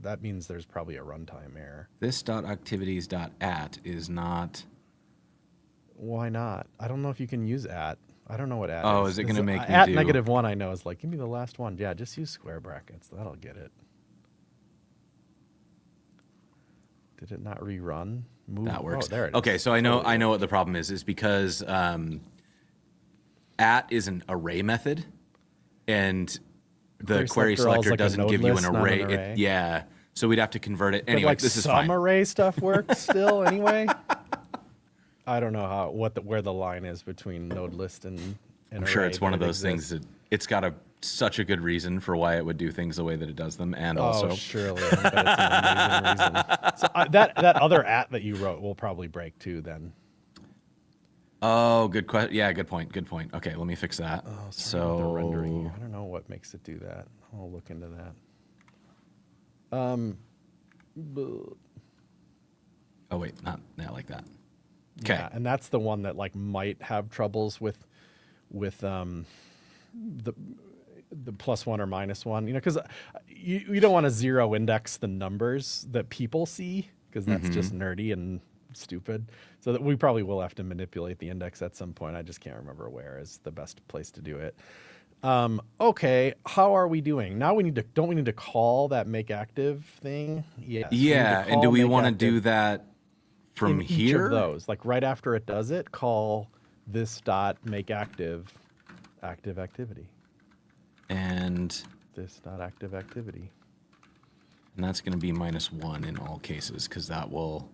that means there's probably a runtime error. This .activities.at is not. Why not? I don't know if you can use at. I don't know what at is. Oh, is it going to make me at do... -1 I know is like, give me the last one. Yeah, just use square brackets. That'll get it. Did it not rerun? Move. That works. Oh, there it is. Okay, so I know what the problem is because at is an array method, and the query selector like doesn't give you an array. Yeah, so we'd have to convert it. Anyway, like this is some fine. Array stuff works still anyway. I don't know where the line is between node list and I'm sure array, it's one but of it those things exists. that it's got such a good reason for why it would do things the way that it does them, and also Surely, I bet it's an amazing reason. So that other that you wrote will probably break too. Then. Oh, good question. Yeah, good point. Good point. Okay, let me fix that. Oh, sorry about the rendering here. So I don't know what makes it do that. I'll look into that. oh wait, not like that. Okay. Yeah, and that's the one that like might have troubles with the +1 or -1, you know, because you don't want to zero index the numbers that people see because that's just nerdy and stupid. So that we probably will have to manipulate the index at some point. I just can't remember where is the best place to do it. Okay, how are we doing now? Don't we need to call that make active thing? Yes, we need to Yeah, and call do we make want to active do that from in each here? of those, like right after it does it, call this dot make active activity. And This dot active activity. that's going to be -1 in all cases because that will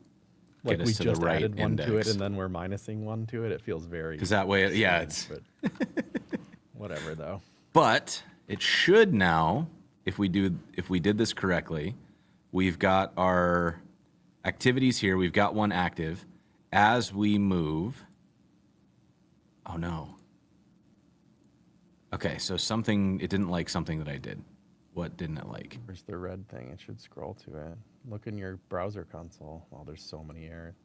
Like get we us to the just right added one index. to it, and then we're minusing one to it. It feels very Because that way, yeah, strange, it's. but whatever though. But it should now, if we did this correctly, we've got our activities here. We've got one active. As we move, oh no. Okay, so it didn't like something that I did. What didn't it like? Where's the red thing? It should scroll to it. Look in your browser console. Oh, there's so many errors.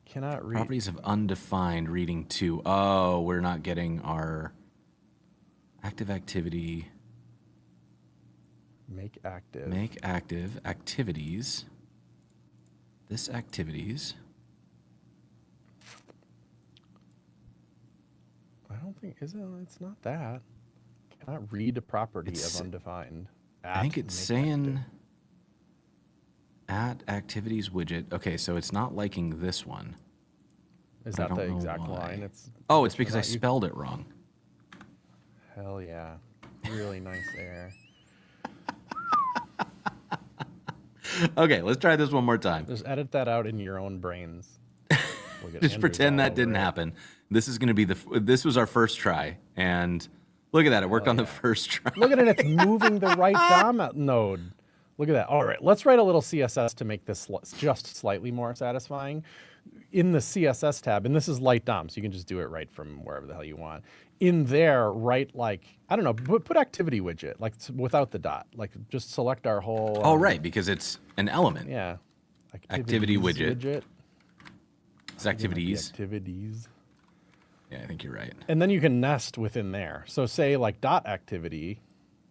Cannot read. Properties of undefined reading 2. Oh, we're not getting our active activity. Make active. Make active activities. This activities. I don't think it's not that. Cannot read a property of undefined. I think it's saying at activities widget. Okay, so it's not liking this one. Is I that the don't know exact why. line? It's because I spelled it wrong. Hell yeah. Really nice there. Okay, let's try this one more time. Just edit that out in your own brains. We'll get Just Andrews pretend all that over didn't it. happen. This is going to be this was our first try, and look at that. It worked on the first try. Look at it. It's moving the right DOM node. Look at that. All right, let's write a little CSS to make this just slightly more satisfying. In the CSS tab, and this is light DOM, so you can just do it right from wherever the hell you want. In there, write like, I don't know, put activity widget, like without the dot. Like just select our whole. Oh, right, because it's an element. Yeah. Activity widget. It's Might be activities. Activities. Yeah, I think you're right. And then you can nest within there. So say like dot activity.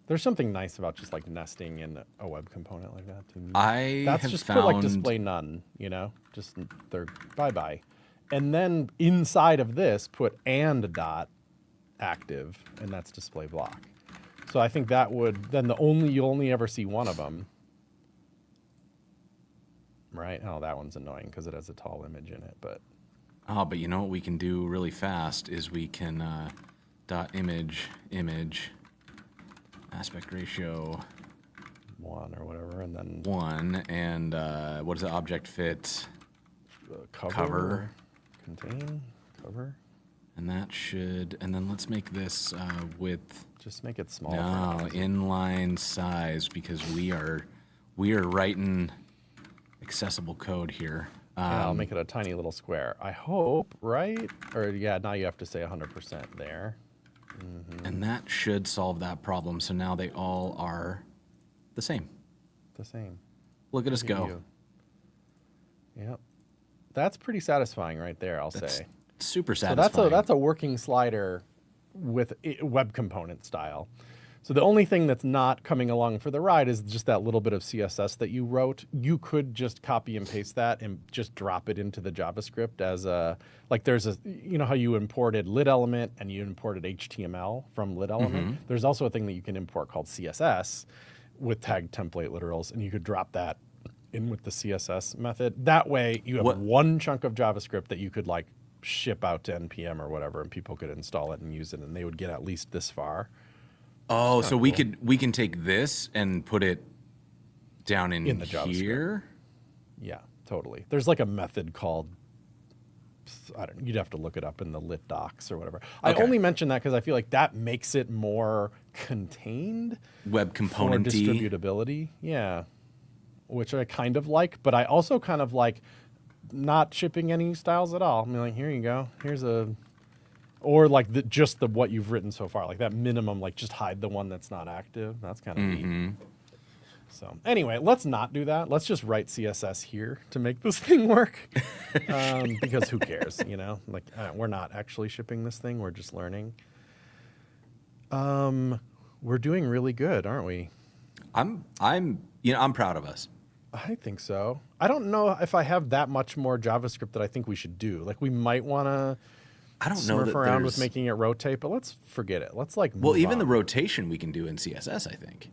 There's something nice about just like nesting in a web component like that too. That's have just found put like display none, you know, just they're bye. And then inside of this put and dot active, and that's display block. So I think that would then you only ever see one of them. Right? Oh, that one's annoying because it has a tall image in it, but Oh, but you know what we can do really fast is we can dot image aspect ratio 1 or whatever, and then 1, and what is it? Object fit cover. Contain cover. And that should, and then let's make this width. Just make it small. No, inline size, because we are writing accessible code here. Yeah, I'll make it a tiny little square. I hope, right? Or yeah, now you have to say 100% there. And that should solve that problem. So now they all are the same. The same. Look at us Look at go. you. Yep. That's pretty satisfying right there, I'll That's say. super So satisfying. that's a working slider with web component style. So the only thing that's not coming along for the ride is just that little bit of CSS that you wrote. You could just copy and paste that and just drop it into the JavaScript as a, like there's a, you know how you imported lit element and you imported HTML from lit element? There's also a thing that you can import called CSS with tagged template literals, and you could drop that in with the CSS method. That way you have one chunk of JavaScript that you could like ship out to NPM or whatever, and people could install it and use it, and they would get at least this far. Oh, so we can take this and put it down in the JavaScript. here. Yeah, totally. There's like a method called you'd have to look it up in the lit docs or whatever. Okay. I only mention that because I feel like that makes it more contained. Web For component distributability. Yeah. Which I kind of like, but I also kind of like not shipping any styles at all. I mean, like, here you go. Here's or like just the what you've written so far, like that minimum, like just hide the one that's not active. That's kind of neat. So anyway, let's not do that. Let's just write CSS here to make this thing work. Because who cares, you know? Like we're not actually shipping this thing. We're just learning. We're doing really good, aren't we? I'm proud of us. I think so. I don't know if I have that much more JavaScript that I think we should do. Like we might want to I don't know smurf that around with there's- making it rotate, but let's forget it. Let's like Well, move even on. the rotation we can do in CSS, I think.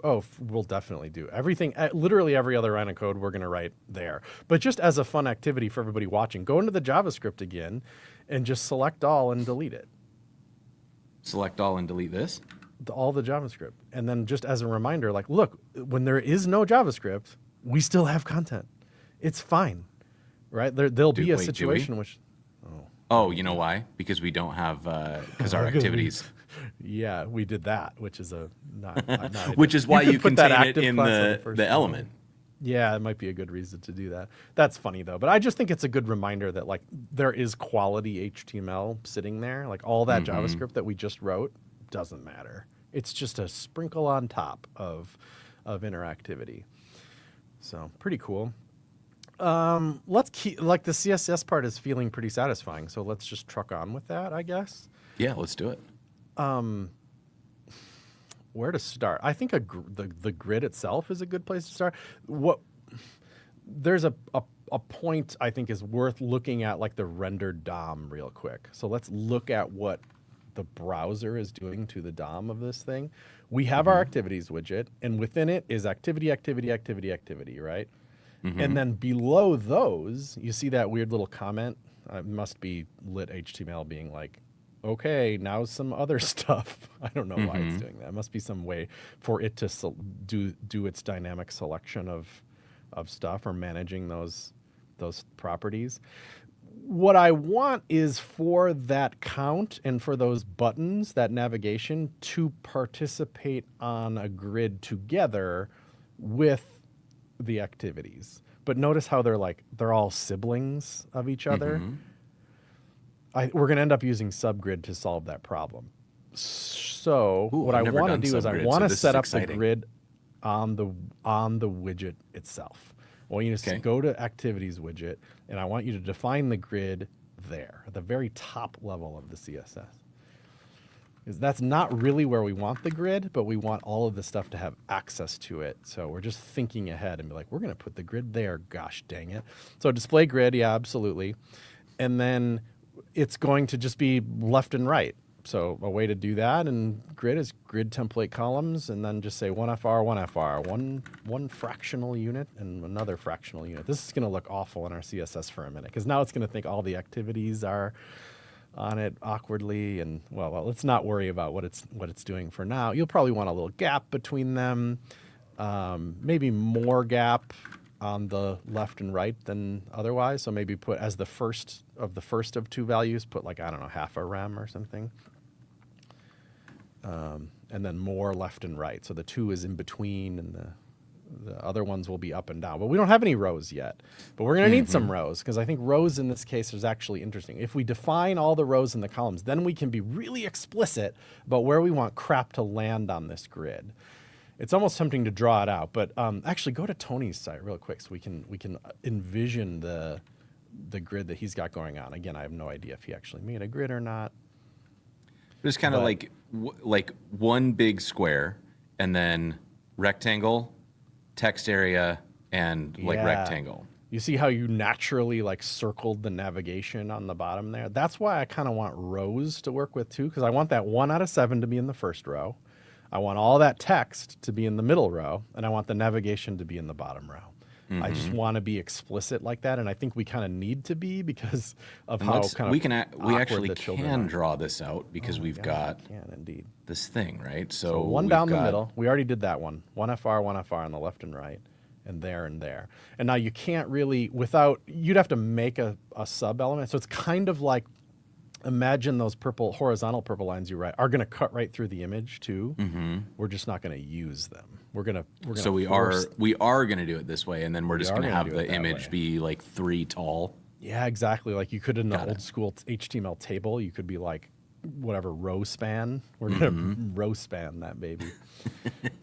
Oh, we'll definitely do everything. Literally every other line of code we're going to write there. But just as a fun activity for everybody watching, go into the JavaScript again and just select all and delete it. Select all and delete this. All the JavaScript. And then just as a reminder, like, look, when there is no JavaScript, we still have content. It's fine, right? There'll be a wait, do we? situation which... Oh, you know why? Because we don't have because our activities. Yeah, we did that, which is a not Which is why could you put that contain it active in class on first the line. element. Yeah, it might be a good reason to do that. That's funny though, but I just think it's a good reminder that like there is quality HTML sitting there. Like all that JavaScript that we just wrote doesn't matter. It's just a sprinkle on top of interactivity. So pretty cool. Let's keep like the CSS part is feeling pretty satisfying. So let's just truck on with that, I guess. Yeah, let's do it. Where to start? I think the grid itself is a good place to start. There's a point I think is worth looking at, like the rendered DOM real quick. So let's look at what the browser is doing to the DOM of this thing. We have our activities widget, and within it is activity, activity, activity, activity, right? And then below those, you see that weird little comment? It must be lit HTML being like, okay, now some other stuff. I don't know why it's doing that. It must be some way for it to do its dynamic selection of stuff or managing those properties. What I want is for that count and for those buttons, that navigation, to participate on a grid together with the activities. But notice how they're all siblings of each other. We're going to end up using subgrid to solve that problem. So what I want to do is I want to set up the grid on the widget itself. I want you to go to activities widget, and I want you to define the grid there at the very top level of the CSS. Because that's not really where we want the grid, but we want all of the stuff to have access to it. So we're just thinking ahead and be like, we're going to put the grid there. Gosh dang it. So display grid, yeah, absolutely. And then it's going to just be left and right. So a way to do that in grid is grid template columns, and then just say 1FR, 1FR, one fractional unit and another fractional unit. This is going to look awful in our CSS for a minute, because now it's going to think all the activities are on it awkwardly, and well, let's not worry about what it's doing for now. You'll probably want a little gap between them, maybe more gap on the left and right than otherwise. So maybe put as the first of two values, put like, I don't know, half a rem or something. And then more left and right. So the 2 is in between, and the other ones will be up and down. But we don't have any rows yet. But we're going to need some rows, because I think rows in this case is actually interesting. If we define all the rows and the columns, then we can be really explicit about where we want crap to land on this grid. It's almost tempting to draw it out, but actually go to Toni's site real quick so we can envision the grid that he's got going on. Again, I have no idea if he actually made a grid or not. It's kind of like one big square, and then rectangle, text area, and like rectangle. You see how you naturally like circled the navigation on the bottom there? That's why I kind of want rows to work with too, because I want that 1 out of 7 to be in the first row. I want all that text to be in the middle row, and I want the navigation to be in the bottom row. I just want to be explicit like that, and I think we kind of need to be because of how kind of we actually can draw this out because we've got indeed this thing, right? So one down the middle. We already did that one. 1FR, 1FR on the left and right, and there and there. And now you can't really, you'd have to make a sub element. So it's kind of like, imagine those horizontal purple lines you write are going to cut right through the image too. We're just not going to use them. We're going to So we are going to do it this way, and then we're just going to have the image be like 3 tall. Yeah, exactly. Like you could in the old school HTML table, you could be like whatever row span. We're going to row span that baby.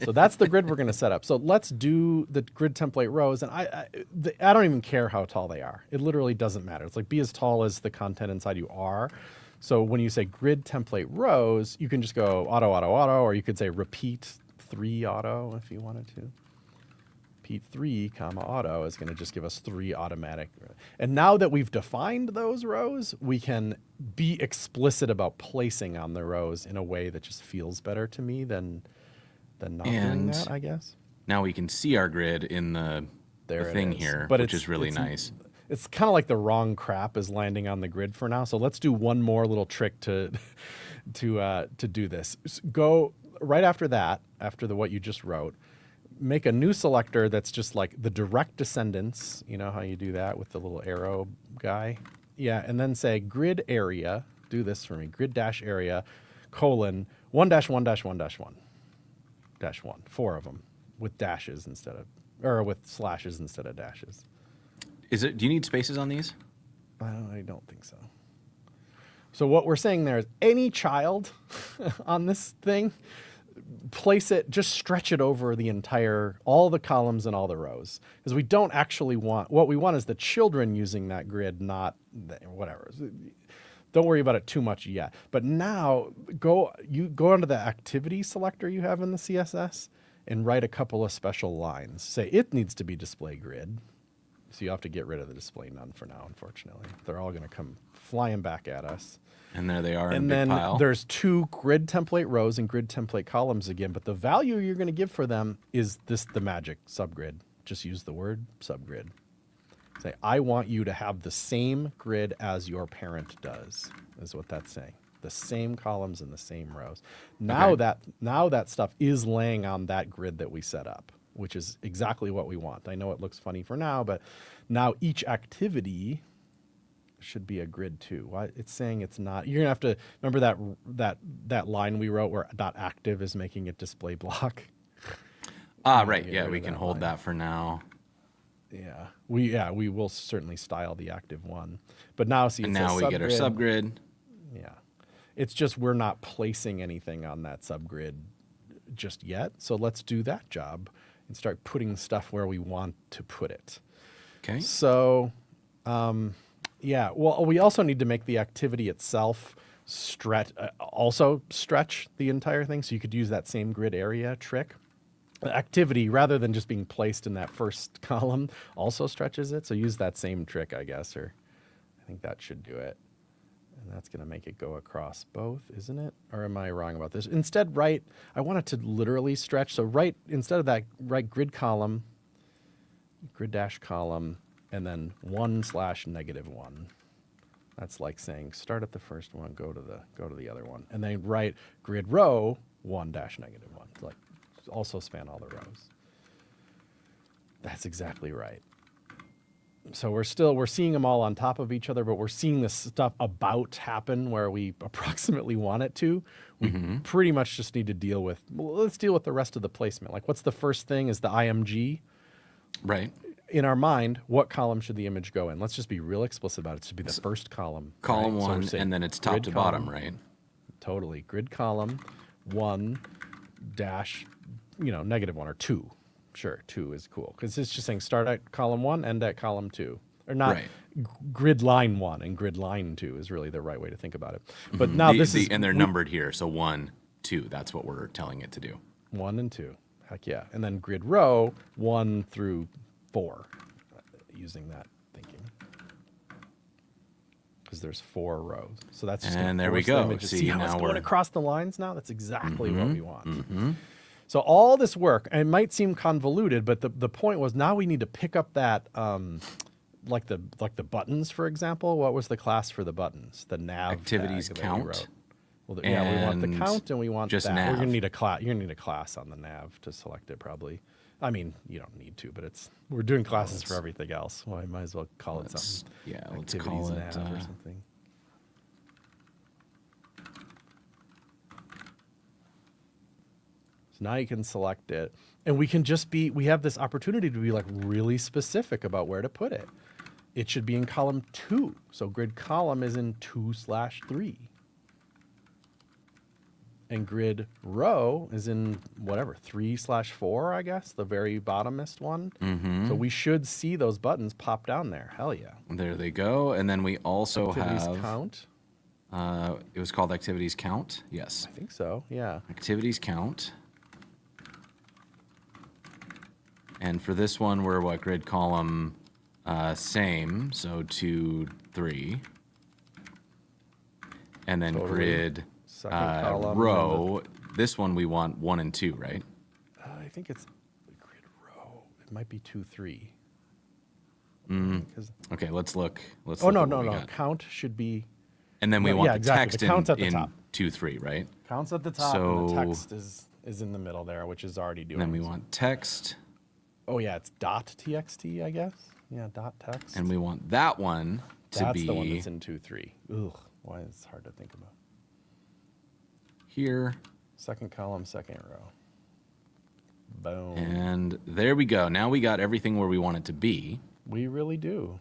So that's the grid we're going to set up. So let's do the grid template rows. And I don't even care how tall they are. It literally doesn't matter. It's like be as tall as the content inside you are. So when you say grid template rows, you can just go auto, auto, auto, or you could say repeat 3 auto if you wanted to. Repeat 3, comma, auto is going to just give us 3 automatic. And now that we've defined those rows, we can be explicit about placing on the rows in a way that just feels better to me than not doing that, I guess. Now we can see our grid in the thing here, which is really nice. It's kind of like the wrong crap is landing on the grid for now. So let's do one more little trick to do this. Go right after that, after what you just wrote. Make a new selector that's just like the direct descendants. You know how you do that with the little arrow guy? Yeah, and then say grid area. Do this for me. Grid dash area, colon, 1 dash 1 dash 1 dash 1 dash 1. 4 of them with dashes instead of, or with slashes instead of dashes. Do you need spaces on these? I don't think so. So what we're saying there is any child on this thing, place it, just stretch it over the entire, all the columns and all the rows. Because we don't actually want, what we want is the children using that grid, not whatever. Don't worry about it too much yet. But now go onto the activity selector you have in the CSS and write a couple of special lines. Say it needs to be display grid. So you have to get rid of the display none for now, unfortunately. They're all going to come flying back at us. And there they are in and a big then pile. There's 2 grid template rows and grid template columns again, but the value you're going to give for them is the magic subgrid. Just use the word subgrid. Say, I want you to have the same grid as your parent does, is what that's saying. The same columns and the same rows. Now that stuff is laying on that grid that we set up, which is exactly what we want. I know it looks funny for now, but now each activity should be a grid too. Why it's saying it's not? You're gonna have to remember that line we wrote where .active is making it display block. Right. Yeah, we can hold that for now. Yeah, we will certainly style the active one, but now see. And now we get our subgrid. Yeah, it's just we're not placing anything on that subgrid just yet. So let's do that job and start putting stuff where we want to put it. Okay. So, yeah. Well, we also need to make the activity itself also stretch the entire thing. So you could use that same grid area trick. The activity, rather than just being placed in that first column, also stretches it. So use that same trick, I guess, or I think that should do it. And that's going to make it go across both, isn't it? Or am I wrong about this? Instead, I want it to literally stretch. So instead of that, write grid column, grid dash column, and then 1/-1. That's like saying start at the first one, go to the other one, and then write grid row 1-1. Like also span all the rows. That's exactly right. So we're seeing them all on top of each other, but we're seeing this stuff about happen where we approximately want it to. We pretty much just need to let's deal with the rest of the placement. Like what's the first thing is the IMG. Right. In our mind, what column should the image go in? Let's just be real explicit about it. It should be the first column. Column right? 1, and then it's top to bottom, right? Totally. Grid column 1 dash, -1 or 2. Sure, 2 is cool because it's just saying start at column 1, end at column 2, or not. Right. Grid line 1 and grid line 2 is really the right way to think about it. But now and they're numbered here, so 1, 2. That's what we're telling it to do. 1 and 2, heck yeah, and then grid row 1 through 4, using that thinking. Because there's 4 rows, so that's just and there we go. See how it's going across the lines now. That's exactly what we want. So all this work, and it might seem convoluted, but the point was now we need to pick up that, like the buttons, for example. What was the class for the buttons? The nav activities tag count. Well, we want the count, and we want just that. nav. We're gonna need a class. You're gonna need a class on the nav to select it, probably. I mean, you don't need to, but we're doing classes for everything else. Well, I might as well call it something. Yeah, let's Activities call it nav or something. So now you can select it, and we have this opportunity to be like really specific about where to put it. It should be in column 2. So grid column is in 2/3. And grid row is in whatever, 3/4, I guess, the very bottomest one. Mm-hmm. So we should see those buttons pop down there. Hell yeah. There they go. And then we also Activities have count. It was called activities count. Yes. I think so. Yeah. Activities count. And for this one, we're what, grid column same, so 2, 3. And then Totally. grid Second column. row. This one we want 1 and 2, right? I think it's grid row. It might be 2, 3. Okay, let's look. Let's Oh, look no, at no, what we no. got. Count should be. And then we No, want yeah, the exactly. text The count's at the in top. 2, 3, right? Counts at the top, and the So- text is in the middle there, which is already doing. And then we want text, Oh, yeah, it's .txt, I guess. Yeah, .text. and we want that one to That's be the one that's in 2, 3. Ugh, why it's hard to think about. here. Second column, second row. Boom. And there we go. Now we got everything where we want it to be. We really do.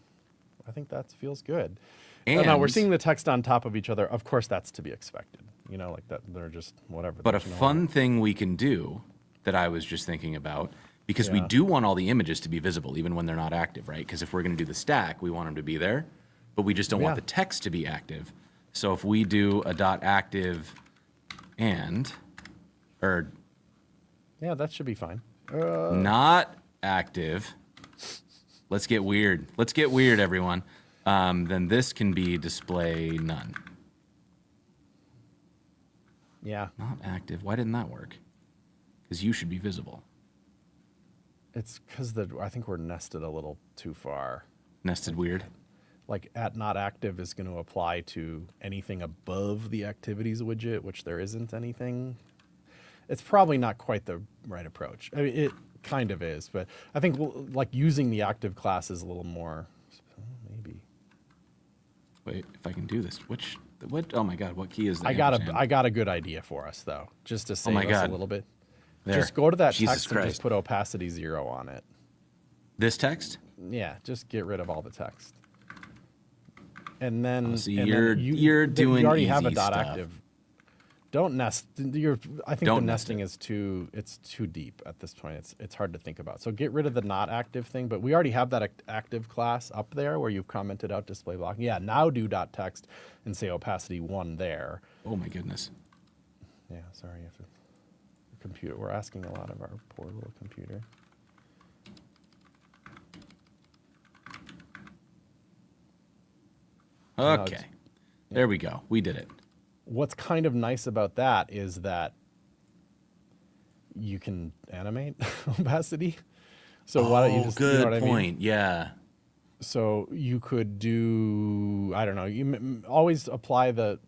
I think that feels good. And Now we're seeing the text on top of each other. Of course, that's to be expected. You know, like that. They're just whatever. But a there's no- fun thing we can do that I was just thinking about, because we Yeah. do want all the images to be visible even when they're not active, right? Because if we're going to do the stack, we want them to be there, but we just don't want Yeah. the text to be active. So if we do a dot active and, or Yeah, that should be fine. not active, let's get weird. Let's get weird, everyone. Then this can be display none. Yeah, Not active. Why didn't that work? Because you should be visible. it's because I think we're nested a little too far. Nested weird. Like at not active is going to apply to anything above the activities widget, which there isn't anything. It's probably not quite the right approach. I mean, it kind of is, but I think like using the active class is a little more, maybe. Wait, if I can do this, what? Oh my God, what key is that? I got a good idea for us though, just to save my us God. a little bit. There. Just go to that Jesus text and Christ. just put opacity 0 on it. This text? Yeah, just get rid of all the text. And then, Oh, see, and you're then you're doing you already have a easy dot stuff. active. Don't nest. I think the Don't nest nesting is too deep at this point. It's hard to think about. So get rid of the not active thing. But we already have that active class up there where you've commented out display block. Yeah, now do dot text and say opacity 1 there. Oh my goodness. Yeah, sorry if it's the computer. We're asking a lot of our poor little computer. No, Okay. it's- There we go. We did it. What's kind of nice about that is that you can animate opacity. So why don't you just, good you know what I mean? point. Yeah. So you could do, I don't know, you always apply the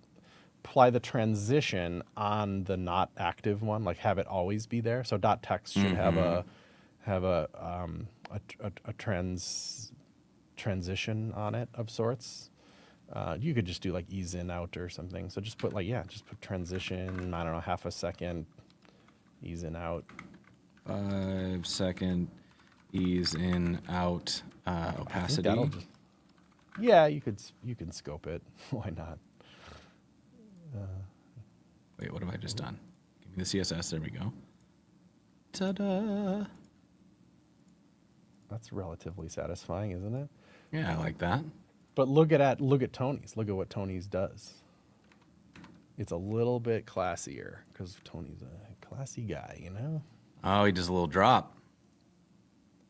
transition on the not active one, like have it always be there. So dot text should have a transition on it of sorts. You could just do like ease in out or something. So just put just put transition, I don't know, half a second, ease in out. 5 second ease in out I think opacity. that'll just, yeah, you can scope it. Why not? Wait, what have I just done? Give me the CSS. There we go. Ta-da. That's relatively satisfying, isn't it? Yeah, I like that. But look at Tony's. Look at what Tony's does. It's a little bit classier because Tony's a classy guy, you know? Oh, he does a little drop.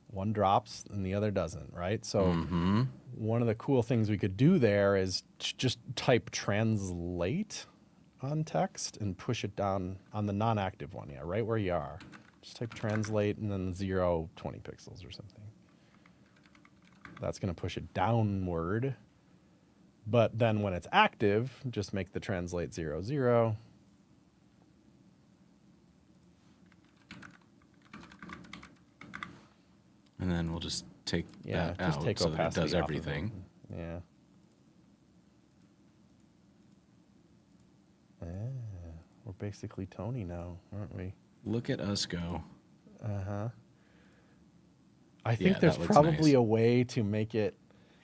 One drops and the other doesn't, right? So one of the cool things we could do there is just type translate on text and push it down on the non-active one, yeah, right where you are. Just type translate and then 0, 20 pixels or something. That's going to push it downward. But then when it's active, just make the translate 0, 0. And then we'll just take that just out take so that it opacity does off of it. everything. Yeah. We're basically Toni now, aren't we? Look at us go. I think Yeah, there's that looks probably nice. a way to make it,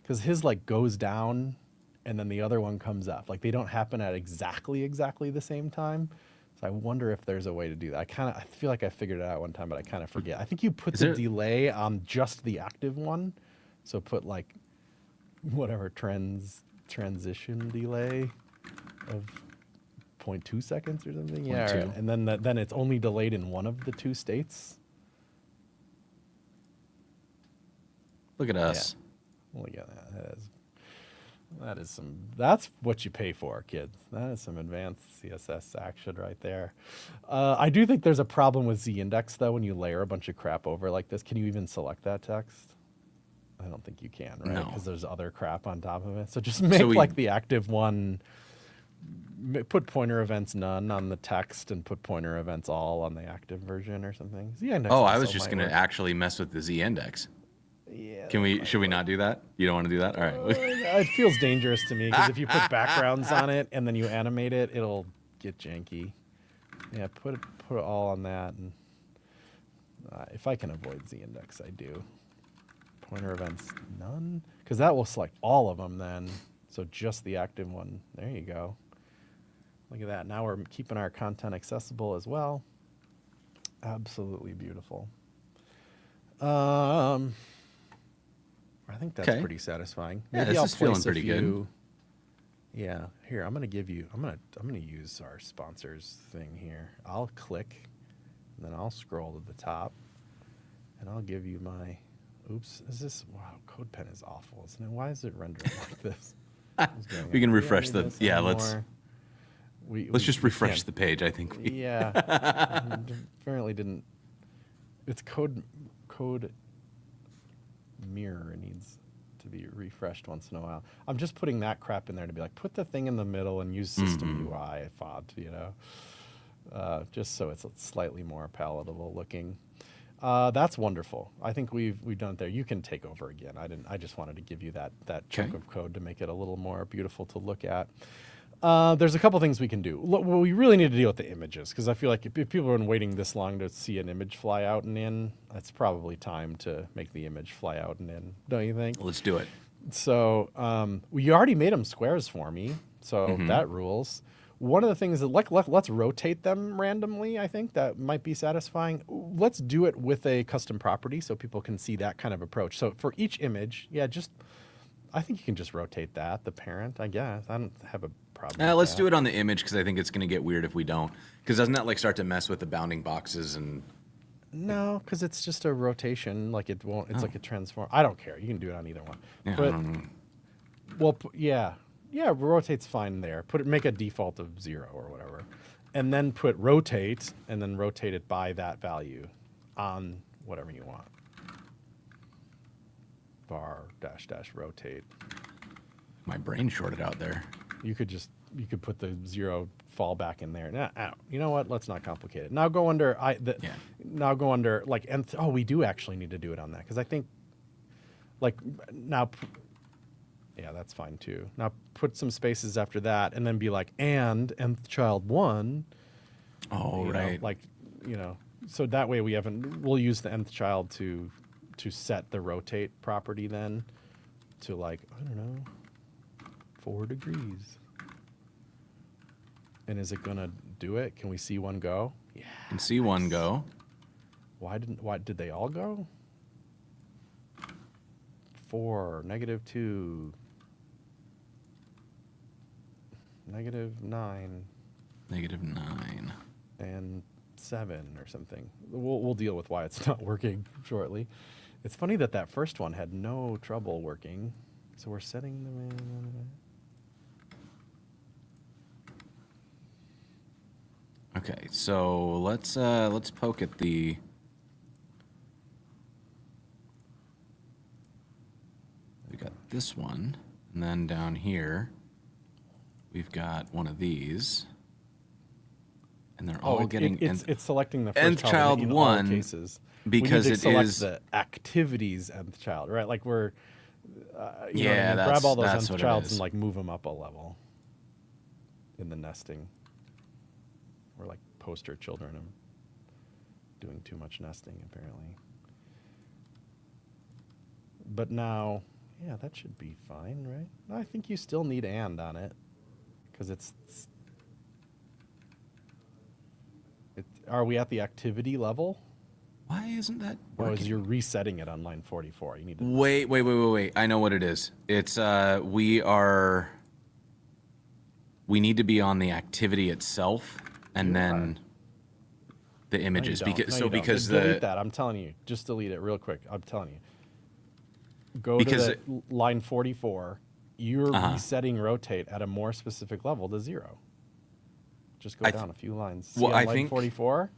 because his like goes down and then the other one comes up. Like they don't happen at exactly the same time. So I wonder if there's a way to do that. I feel like I figured it out one time, but I kind of forget. I think you put Is the there- delay on just the active one. So put like whatever transition delay of 0.2 seconds or something. Yeah. 0.2. And then it's only delayed in one of the two states. Look at us. Look at that. That's what you pay for, kids. That is some advanced CSS action right there. I do think there's a problem with Z-index though when you layer a bunch of crap over like this. Can you even select that text? I don't think you can, right? No. Because there's other crap on top of it. So just make like the active one, put pointer events none on the text and put pointer events all on the active version or something. Z-index Oh, I also was just might going to work. actually mess with the Z-index. Yeah. Should we not do that? You don't want to do that? All right. It feels dangerous to me because if you put backgrounds on it and then you animate it, it'll get janky. Yeah, put it all on that, and if I can avoid Z-index, I do. Pointer events none, because that will select all of them then. So just the active one. There you go. Look at that. Now we're keeping our content accessible as well. Absolutely beautiful. I think that's pretty satisfying. Yeah, this is feeling pretty good. Yeah, here I'm gonna use our sponsors thing here. I'll click, and then I'll scroll to the top, and I'll give you my. Oops, wow? CodePen is awful, isn't it? Why is it rendering like this? We can refresh the. Yeah, let's just refresh can't. the page. I think. Yeah, apparently didn't. It's code mirror needs to be refreshed once in a while. I'm just putting that crap in there to be like, put the thing in the middle and use system UI font, just so it's slightly more palatable looking. That's wonderful. I think we've done it there. You can take over again. I just wanted to give you that chunk of code to make it a little more beautiful to look at. There's a couple things we can do. Look, well, we really need to deal with the images because I feel like if people have been waiting this long to see an image fly out and in, it's probably time to make the image fly out and in, don't you think? Let's do it. So you already made them squares for me, so that rules. One of the things that let's rotate them randomly. I think that might be satisfying. Let's do it with a custom property so people can see that kind of approach. So for each image, I think you can just rotate that, the parent, I guess. I don't have a problem. Let's do it on the image because I think it's going to get weird if we don't. Because doesn't that like start to mess with the bounding boxes and? No, because it's just a rotation. Like it won't. It's like a transform. I don't care. You can do it on either one. Yeah, But, I don't know. well, rotate's fine there. Make a default of 0 or whatever, and then put rotate, and then rotate it by that value on whatever you want. Var -- rotate. My brain shorted out there. You could put the 0 fallback in there. Nah, you know what? Let's not complicate it. Now go under Now go under like nth. Oh, we do actually need to do it on that because I think like now. Yeah, that's fine too. Now put some spaces after that, and then be like and nth child 1. Oh, right. So that way we'll use the nth child to set the rotate property then to like, I don't know, 4 degrees. And is it gonna do it? Can we see one go? Yeah. Can see one go. Why did they all go? 4, -2, -9, -9, and 7 or something. We'll deal with why it's not working shortly. It's funny that first one had no trouble working. So we're setting them in. Okay, so let's poke at the. We got this one, and then down here, we've got one of these, And they're all getting it's selecting the first nth child in one all cases. because we need to it select is the activities nth child, right? Like we're you know what I yeah, mean? Grab all those that's nth what it childs is. and like move them up a level in the nesting. We're like poster children of doing too much nesting apparently. But now, yeah, that should be fine, right? No, I think you still need and on it because it's. Are we at the activity level? Why isn't that Or working? is you're resetting it on line 44? You need to Wait. I know what it is. It's we need to be on the activity itself and You then the images because delete that. I'm telling you, just delete it real quick. I'm telling you. Go to line 44. You're resetting rotate at a more specific level to 0. Just go down a few lines. See, well, on I line think 44,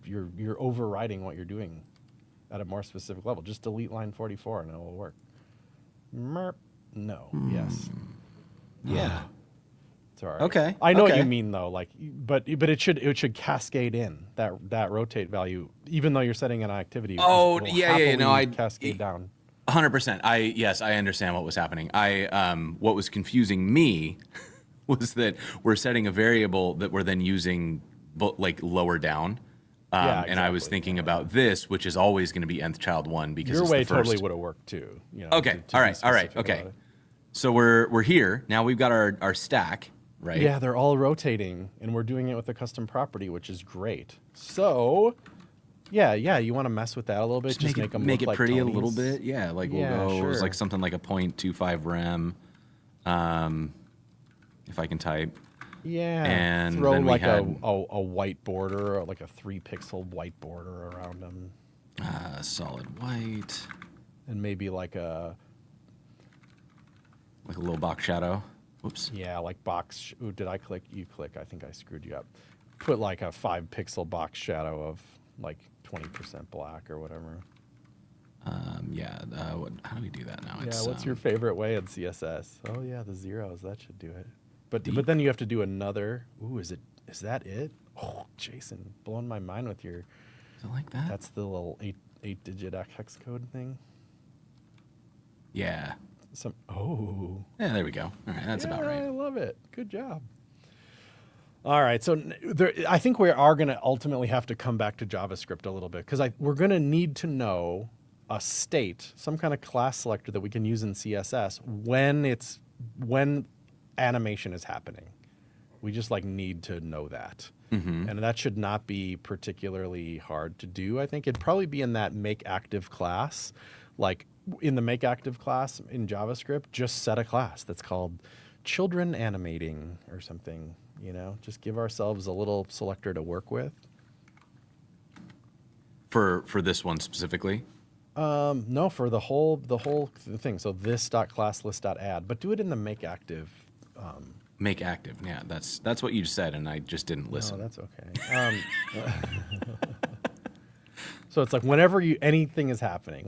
you're overriding what you're doing at a more specific level. Just delete line 44 and it will work. Merp. No. Yes. yeah. It's all right. Okay. I know what okay. you mean though. Like, but it should cascade in that rotate value, even though you're setting an activity. Oh, will yeah. No, I cascade down. 100%. I understand what was happening. What was confusing me was that we're setting a variable that we're then using like lower down. And I was thinking about this, which is always going to be nth child 1 because your it's way the first. totally would have worked too. You know, Okay. All right. Okay. So we're here now. We've got our stack, right? Yeah, they're all rotating, and we're doing it with a custom property, which is great. So, yeah, you want to mess with that a little bit, just make them make it look pretty like a little Tony's. bit. Yeah, like we'll Yeah, go sure. like something like a 0.25 rem, if I can type. Yeah, And throw then we like had- a white border, or like a 3-pixel white border around them, Solid white, and maybe like a little box shadow. Whoops. like box. Ooh, did I click? You click. I think I screwed you up. Put like a 5-pixel box shadow of like 20% black or whatever. How do we do that now? Yeah, what's your favorite way in CSS? Oh yeah, the zeros. That should do it. But then you have to do another. Ooh, is that it? Oh, Jason, blowing my mind with your. Is it like that? That's the little 8-digit hex code thing. Yeah. Oh. Yeah, there we go. All right, that's about I right. love it. Good job. All right, so I think we are going to ultimately have to come back to JavaScript a little bit because we're going to need to know a state, some kind of class selector that we can use in CSS when animation is happening. We just need to know that. Mm-hmm. And that should not be particularly hard to do. I think it'd probably be in that make active class. Like in the make active class in JavaScript, just set a class that's called children animating or something, just give ourselves a little selector to work with. For this one specifically? No, for the whole thing. So this.classlist.add, but do it in the make active. Make active. Yeah, that's what you just said, and I just didn't listen. No, that's okay. So it's like whenever anything is happening,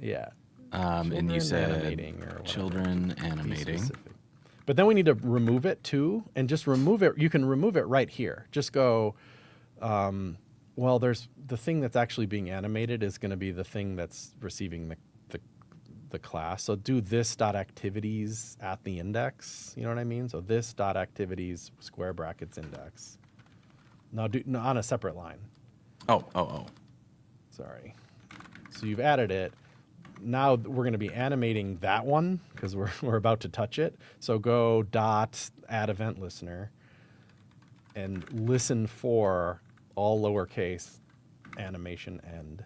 yeah. And you said animating or whatever. children Be animating. specific. But then we need to remove it too, and just remove it. You can remove it right here. Just go. Well, there's the thing that's actually being animated is going to be the thing that's receiving the class. So do this dot activities at the index. You know what I mean? So this dot activities square brackets index. Now on a separate line. Oh. Sorry. So you've added it. Now we're going to be animating that one because we're about to touch it. So go dot add event listener and listen for all lowercase animation end.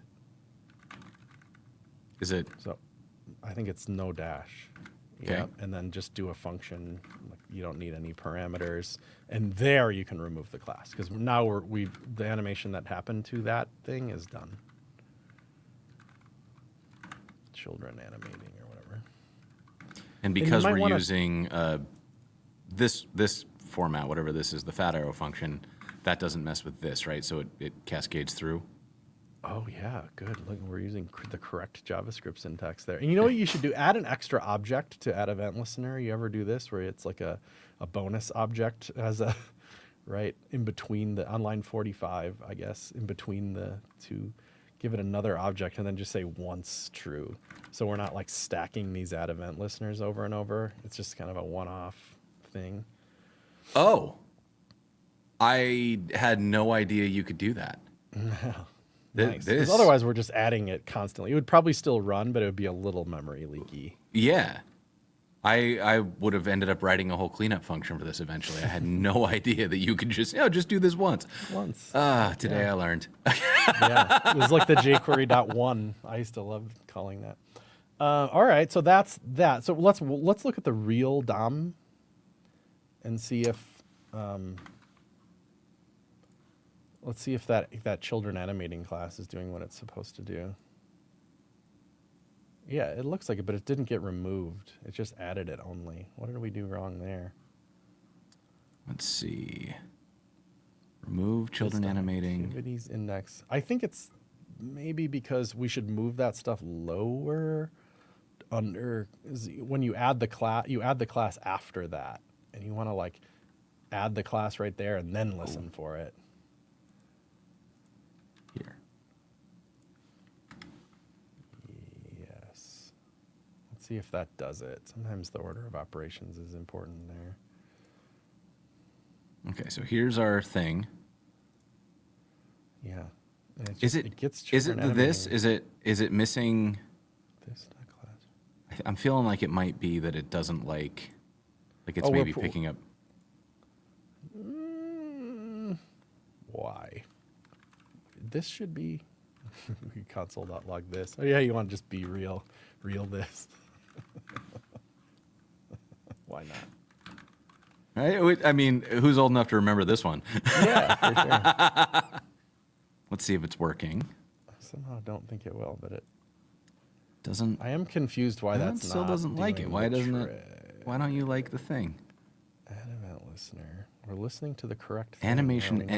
Is it? So I think it's no dash. Okay. Yeah, and then just do a function. You don't need any parameters, and there you can remove the class because now the animation that happened to that thing is done. Children animating or whatever. And because might we're wanna- using this format, whatever this is, the fat arrow function, that doesn't mess with this, right? So it cascades through. Oh yeah, good. Look, we're using the correct JavaScript syntax there. And you know what you should do? Add an extra object to add event listener. You ever do this where it's like a bonus object as a right? In between on line 45, I guess, in between the two, give it another object and then just say once true. So we're not like stacking these add event listeners over and over. It's just kind of a one-off thing. Oh, I had no idea you could do that. Nice. Because otherwise we're just adding it constantly. It would probably still run, but it would be a little memory leaky. Yeah. I would have ended up writing a whole cleanup function for this eventually. I had no idea that you could just do this once. Today I learned. Yeah, it was like the jQuery.1. I used to love calling that. All right, so that's that. So let's look at the real DOM and see if let's see if that children animating class is doing what it's supposed to do. Yeah, it looks like it, but it didn't get removed. It just added it only. What did we do wrong there? Let's see. Remove children animating. Activities index. I think it's maybe because we should move that stuff lower under when you add the class after that, and you want to like add the class right there and then listen for it. Here. Yes. Let's see if that does it. Sometimes the order of operations is important there. Okay, so here's our thing. Yeah. Is it this? Is it missing this not class? I'm feeling like it might be that it doesn't like it's maybe picking up. Why? This should be console.log this. Oh yeah, you want to just be real this. Why not? Right? I mean, who's old enough to remember this one? Yeah, for sure. Let's see if it's working. I somehow don't think it will, but it doesn't. I am confused why that's still not doesn't like it. Why doesn't it? it? Why don't you like the thing? Add event listener. We're listening to the correct thing.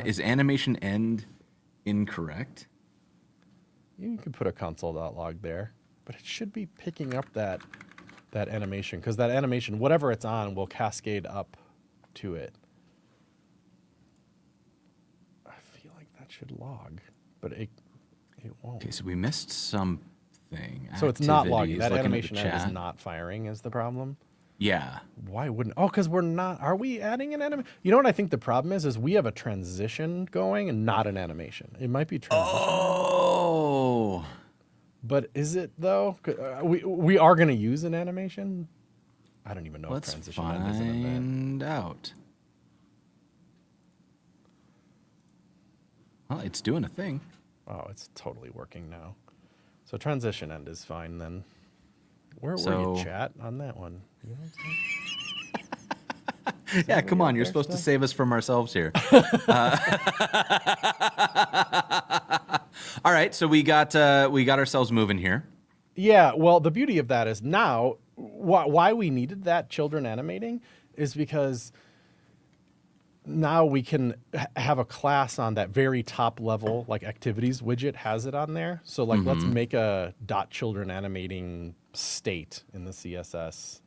Is animation end incorrect? You could put a console.log there, but it should be picking up that animation, because that animation, whatever it's on, will cascade up to it. I feel like that should log, but it won't. Okay, so we missed something. So it's not logging. That Looking animation end is not firing is the problem. Yeah. Why wouldn't? Oh, because we're not. Are we adding an animation? You know what I think the problem is we have a transition going and not an animation. It might be transition. Oh. But is it though? We are going to use an animation. I don't even know Let's if transition end is an event. find out. Well, it's doing a thing. Oh, it's totally working now. So transition end is fine then. Where were So- you, chat, on that one? You know what I'm saying? Yeah, come on. You're supposed to save us from ourselves here. All right, so we got ourselves moving here. Yeah, well, the beauty of that is now, why we needed that children animating is because now we can have a class on that very top level, like activities widget has it on there. So like, let's make a .children animating state in the CSS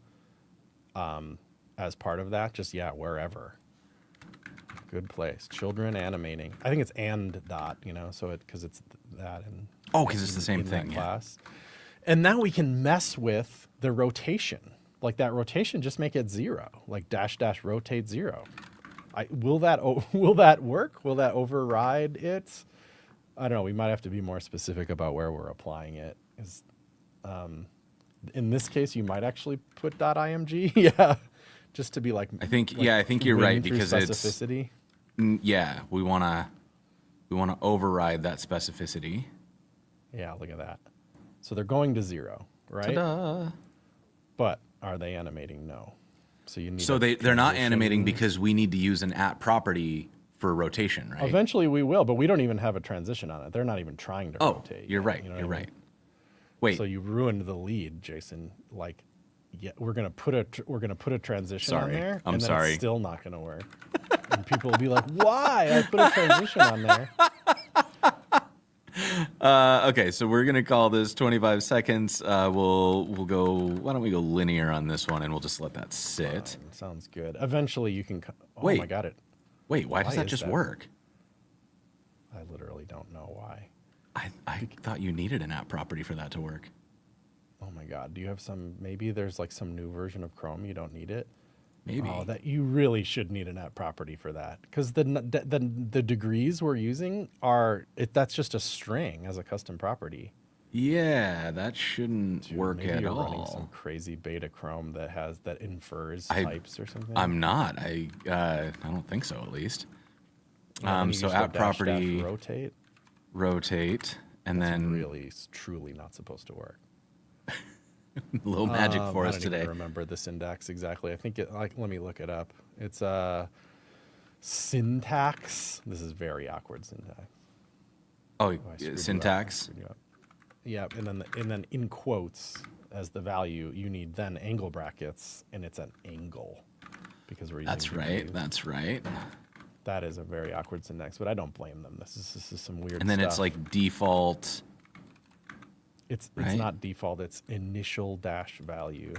as part of that. Just, wherever. Good place. Children animating. I think it's and dot, so because it's that. And because it's the same thing. Yeah. Class. And now we can mess with the rotation. Like that rotation, just make it 0. Like -- rotate 0. Will that work? Will that override it? I don't know. We might have to be more specific about where we're applying it. In this case, you might actually put .img. Yeah, just to be like. I think you're right because specificity. We wanna override that specificity. Yeah, look at that. So they're going to 0, right? Ta-da. But are they animating? No. So you need. So they're not animating because we need to use an @ property for rotation, right? Eventually we will, but we don't even have a transition on it. They're not even trying to rotate. You're right. You know you're what I right. mean? Wait. So you ruined the lead, Jason. Like, we're gonna put a transition on there. I'm and then sorry. It's still not gonna work. And people will be like, "Why? I put a transition on there." Okay, so we're gonna call this 25 seconds. We'll go. Why don't we go linear on this one, and we'll just let that sit. Sounds good. Eventually you can. Oh Wait. my God! Wait, why does that is just that? work? I literally don't know why. I thought you needed an app property for that to work. Oh my God. Do you have maybe there's like some new version of Chrome you don't need it? Maybe. Oh, that you really should need an app property for that. Because the degrees we're using that's just a string as a custom property. Yeah, that shouldn't work Maybe at you're all. running some crazy beta Chrome that infers I- types or something. I'm not. I don't think so, at least. Yeah, then you So just go app dash, property rotate. and That's then really truly not supposed to work. low magic for I us don't today. even remember the syntax exactly. I think let me look it up. It's syntax. This is very awkward syntax. Oh, I screwed you up. syntax. Yeah, and then in quotes as the value, you need then angle brackets, and it's an angle because we're using. That's right. That's right. That is a very awkward syntax, but I don't blame them. This is some weird. And then stuff. it's like default. it's right? not default. It's initial dash value.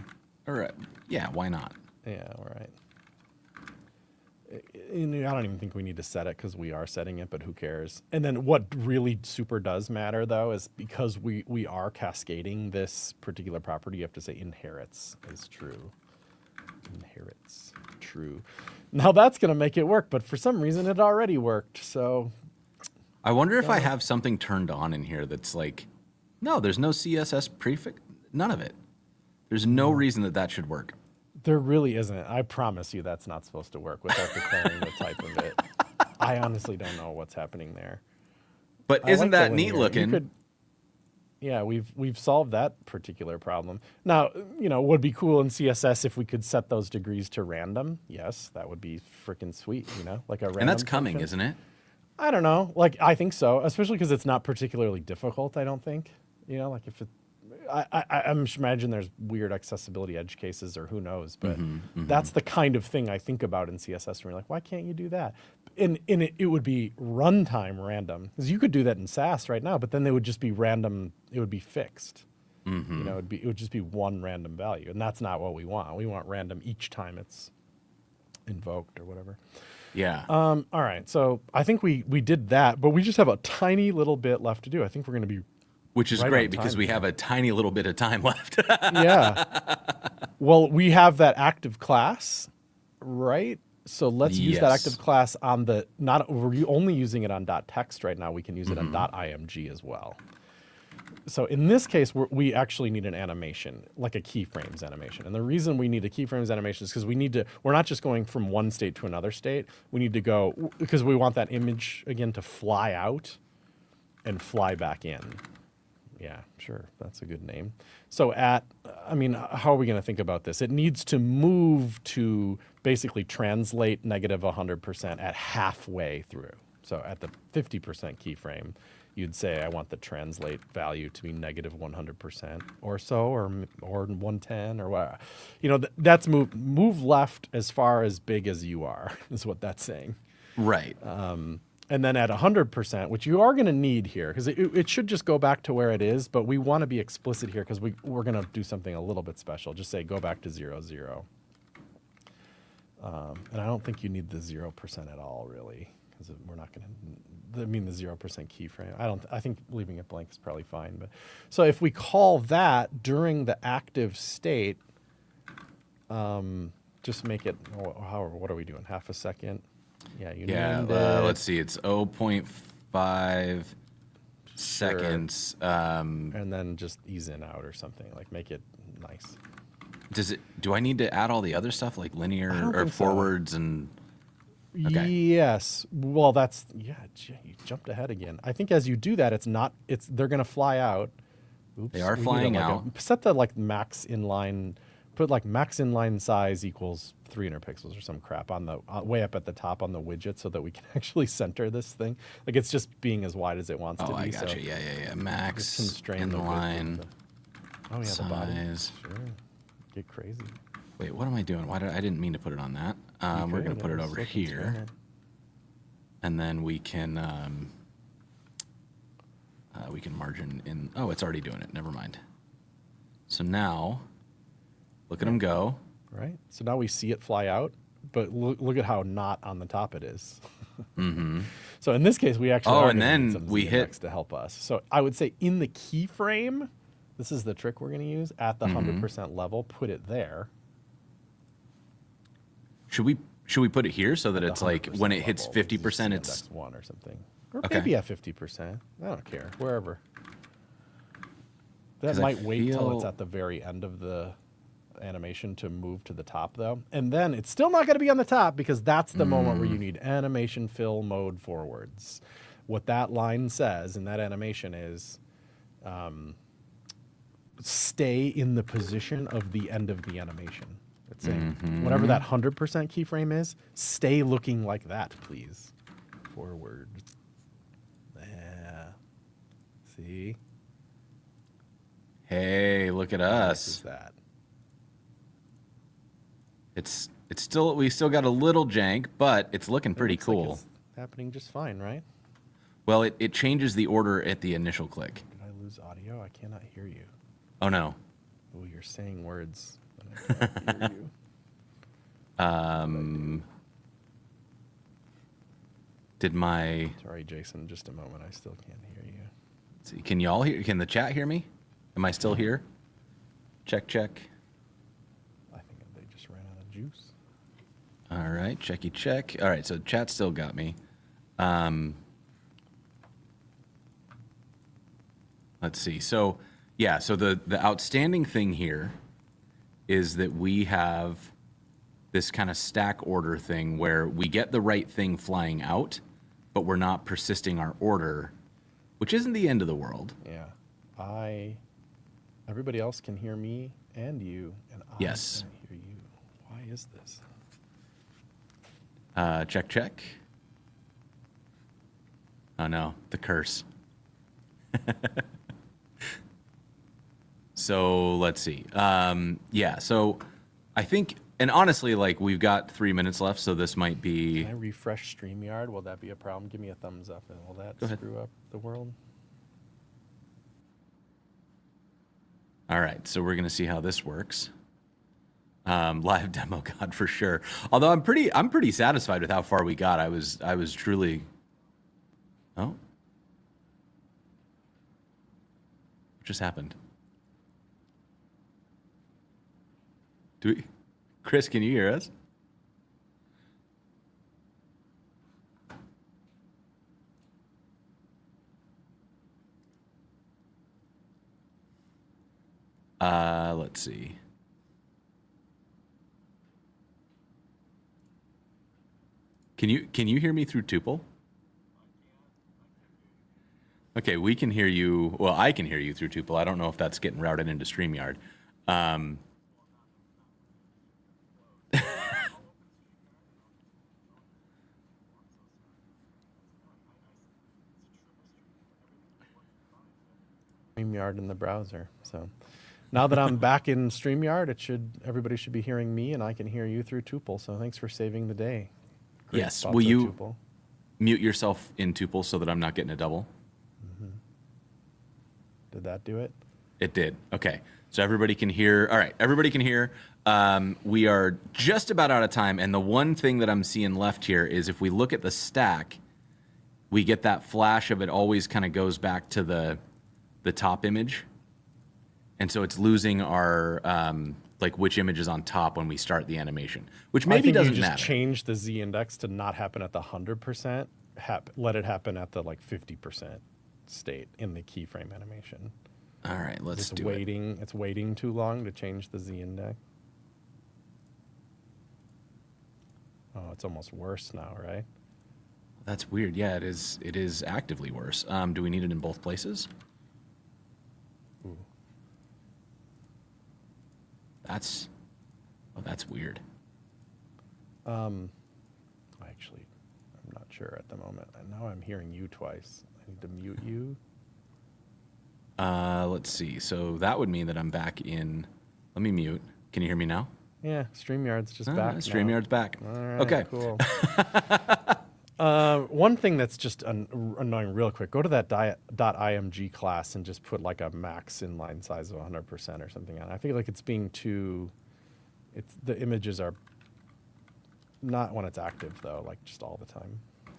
Or yeah, why not? Yeah, all right. I don't even think we need to set it because we are setting it, but who cares? And then what really super does matter, though, is because we are cascading this particular property, you have to say inherits is true. Inherits, true. Now that's going to make it work, but for some reason it already worked, so... I wonder if I have something turned on in here that's like, no, there's no CSS prefix. None of it. There's no reason that should work. There really isn't. I promise you that's not supposed to work without declaring the type of it. I honestly don't know what's happening there. But I isn't like the that neat linear. looking? Yeah, we've solved that particular problem. Now, would be cool in CSS if we could set those degrees to random. Yes, that would be freaking sweet, like a random And that's coming, function. isn't it? I don't know. I think so, especially because it's not particularly difficult, I don't think. If it... I'm imagine there's weird accessibility edge cases or who knows, but that's the kind of thing I think about in CSS when you're like, why can't you do that? And it would be runtime random, because you could do that in Sass right now, but then they would just be random. It would be fixed. It would just be one random value, and that's not what we want. We want random each time it's invoked or whatever. Yeah. All right, so I think we did that, but we just have a tiny little bit left to do. I think we're going to be Which is right great on because time we here. have a tiny little bit of time left. Yeah. Well, we have that active class, right? So let's use that Yes. active class on we're only using it on .text right now. We can use it on .img as well. So in this case, we actually need an animation, like a keyframes animation. And the reason we need a keyframes animation is because we're not just going from one state to another state. We need to go, because we want that image, again, to fly out and fly back in. Yeah, sure. That's a good name. So how are we going to think about this? It needs to move to basically translate negative 100% at halfway through. So at the 50% keyframe, you'd say, I want the translate value to be negative 100% or so, or 110 or what. That's move left as far as big as you are, is what that's saying. Right. And then at 100%, which you are going to need here, because it should just go back to where it is, but we want to be explicit here because we're going to do something a little bit special. Just say go back to 0, 0. And I don't think you need the 0% at all, really, because we're not going to, the 0% keyframe. I think leaving it blank is probably fine. But so if we call that during the active state, just make it, what are we doing, half a second? Yeah, let's see. It's 0.5 seconds. And then just ease in out or something. Make it nice. Do I need to add all the other stuff like linear or forwards and? Okay. Yes. Well, you jumped ahead again. I think as you do that, they're going to fly out. Oops. They are flying out. Set the max inline. Put max inline size equals 300 pixels or some crap on the way up at the top on the widget so that we can actually center this thing. It's just being as wide as it wants to be. Oh, I got you. Yeah. Max constrain the inline width. The body. size. Sure. Get crazy. Wait, what am I doing? I didn't mean to put it on that. We're going to put it over here. And then we can margin in. Oh, it's already doing it. Never mind. So now, look at them go. Right. So now we see it fly out. but look at how not on the top it is. So in this case, we actually are and gonna then need some we hit Z-index to help us. So I would say in the keyframe, this is the trick we're going to use at the 100% level. Put it there. Should we put it here so that it's like when it hits level, 50%, it's Z-index 1 or something, or Okay. maybe at 50%. I don't care, wherever. That 'Cause I might wait till it's feel- at the very end of the animation to move to the top, though, and then it's still not going to be on the top because that's the moment where you need animation fill mode forwards. What that line says in that animation is stay in the position of the end of the animation. It's saying whatever that 100% keyframe is, stay looking like that, please. Forward. Yeah. See? Hey, look at This is us. that. It's still, we still got a little jank, but it's looking pretty Looks like cool. it's happening just fine, right? Well, it changes the order at the initial click. Did I lose audio? I cannot hear you. Oh no. Oh, you're saying words. But I can't hear you. Did my, Sorry, Jason. Just a moment. I still can't hear you. let's see, can y'all hear, can the chat hear me? Am I still here? Check, check. I think they just ran out of juice. All right, checky check. All right, so chat still got me. Let's see. So, yeah, so the outstanding thing here is that we have this kind of stack order thing where we get the right thing flying out, but we're not persisting our order, which isn't the end of the world. Yeah. Everybody else can hear me and you, and I Yes. can't hear you. Why is this? Check, check. Oh no, the curse. So let's see. Yeah, so I think, and honestly, like we've got 3 minutes left, so this might be. Can I refresh StreamYard? Will that be a problem? Give me a thumbs up, and will that Go ahead. screw up the world? All right, so we're gonna see how this works. Live demo, God, for sure. Although I'm pretty satisfied with how far we got. I was truly. Oh, what just happened? Chris, can you hear us? Let's see. Can you hear me through Tuple? Okay, we can hear you. Well, I can hear you through Tuple. I don't know if that's getting routed into StreamYard. StreamYard in the browser. So now that I'm back in StreamYard, everybody should be hearing me, and I can hear you through Tuple. So thanks for saving the day. Great Yes. spots Will on you Tuple. mute yourself in Tuple so that I'm not getting a double? Did that do it? It did. Okay. So everybody can hear. All right. Everybody can hear. We are just about out of time. And the one thing that I'm seeing left here is if we look at the stack, we get that flash of it always kind of goes back to the top image. And so it's losing our, like which image is on top when we start the animation, which I maybe think doesn't you just matter. change the Z-index to not happen at the 100%. Let it happen at the like 50% state in the keyframe animation. All right. Let's It's do it. waiting. It's waiting too long to change the Z-index. Oh, it's almost worse now, right? That's weird. Yeah, it is. It is actively worse. Do we need it in both places? Ooh. That's weird. Actually, I'm not sure at the moment. And now I'm hearing you twice. I need to mute you. Let's see. So that would mean that I'm back in. Let me mute. Can you hear me now? Yeah, StreamYard's just back now. StreamYard's back. All right, Okay. cool. One thing that's just annoying real quick, go to that .img class and just put like a max inline size of 100% or something on it. I feel like it's being too, the images are not when it's active though, like just all the time.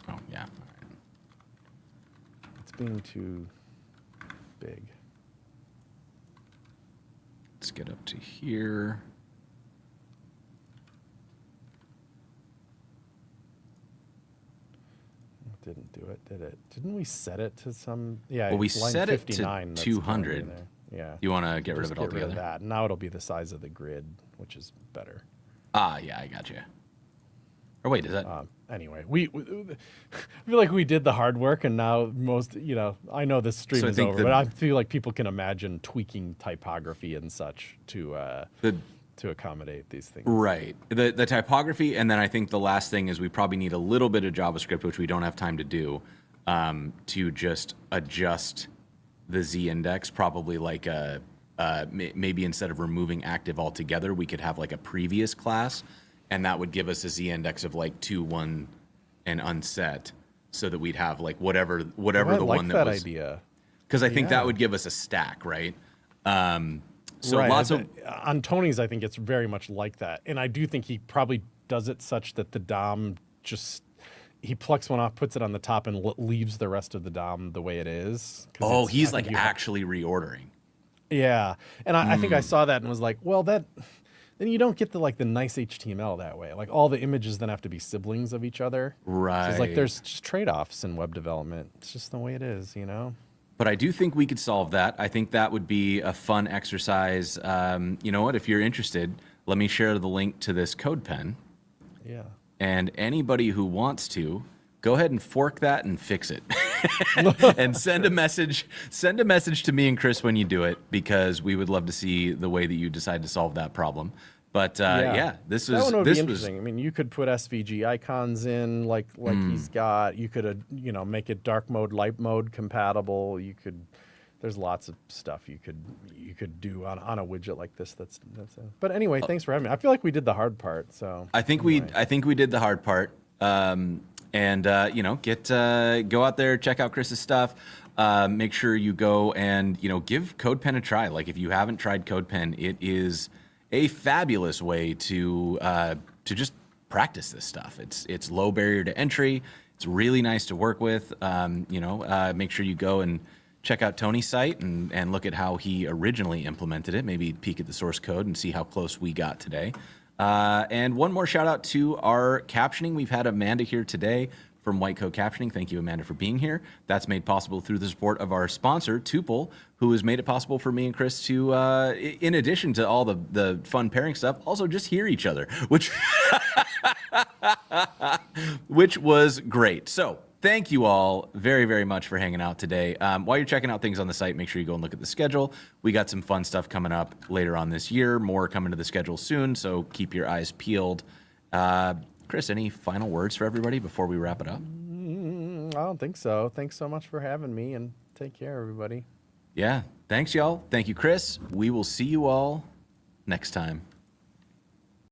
Oh, yeah. All right. It's being too big. Let's get up to here. Didn't do it, did it? Didn't we set it to some? Yeah, Well, we line set it to 59, that's 200. going there. Yeah. You want to get rid Just of it altogether? that. Now it'll be the size of the grid, which is better. Ah, yeah, I got you. Or wait, is that? Anyway, we I feel like we did the hard work, and now I know this stream So I is think over, but I feel like people can imagine tweaking typography and such to accommate these things. Right. The typography, and then I think the last thing is we probably need a little bit of JavaScript, which we don't have time to do, to just adjust the Z index. Probably like maybe instead of removing active altogether, we could have like a previous class, and that would give us a Z index of like 2, 1, and unset, so that we'd have like whatever the one that was. Idea. Because I think that would give us a stack, right? So right. lots of on Tony's, I think it's very much like that, and I do think he probably does it such that the DOM he plucks one off, puts it on the top, and leaves the rest of the DOM the way it is. Oh, he's like actually reordering. Yeah, and I think I saw that and was like, well, then you don't get the nice HTML that way. Like all the images then have to be siblings of each other. Right. So it's like there's just trade-offs in web development. It's just the way it is, But I do think we could solve that. I think that would be a fun exercise. You know what? If you're interested, let me share the link to this CodePen. Yeah. And anybody who wants to, go ahead and fork that and fix it. And send a message to me and Chris when you do it, because we would love to see the way that you decide to solve that problem. But this that was one would be interesting. I mean, you could put SVG icons in like he's got. You could make it dark mode, light mode compatible. You could. There's lots of stuff you could do on a widget like this. But anyway, thanks for having me. I feel like we did the hard part. So I think we did the hard part. And go out there, check out Chris's stuff. Make sure you go and give CodePen a try. Like if you haven't tried CodePen, it is a fabulous way to just practice this stuff. It's low barrier to entry. It's really nice to work with. Make sure you go and check out Tony's site and look at how he originally implemented it. Maybe peek at the source code and see how close we got today. And one more shout out to our captioning. We've had Amanda here today from White Coat Captioning. Thank you, Amanda, for being here. That's made possible through the support of our sponsor, Tuple, who has made it possible for me and Chris to, in addition to all the fun pairing stuff, also just hear each other, which was great. So thank you all very, very much for hanging out today. While you're checking out things on the site, make sure you go and look at the schedule. We got some fun stuff coming up later on this year. More coming to the schedule soon, so keep your eyes peeled. Chris, any final words for everybody before we wrap it up? I don't think so. Thanks so much for having me, and take care, everybody. Yeah. Thanks, y'all. Thank you, Chris. We will see you all next time.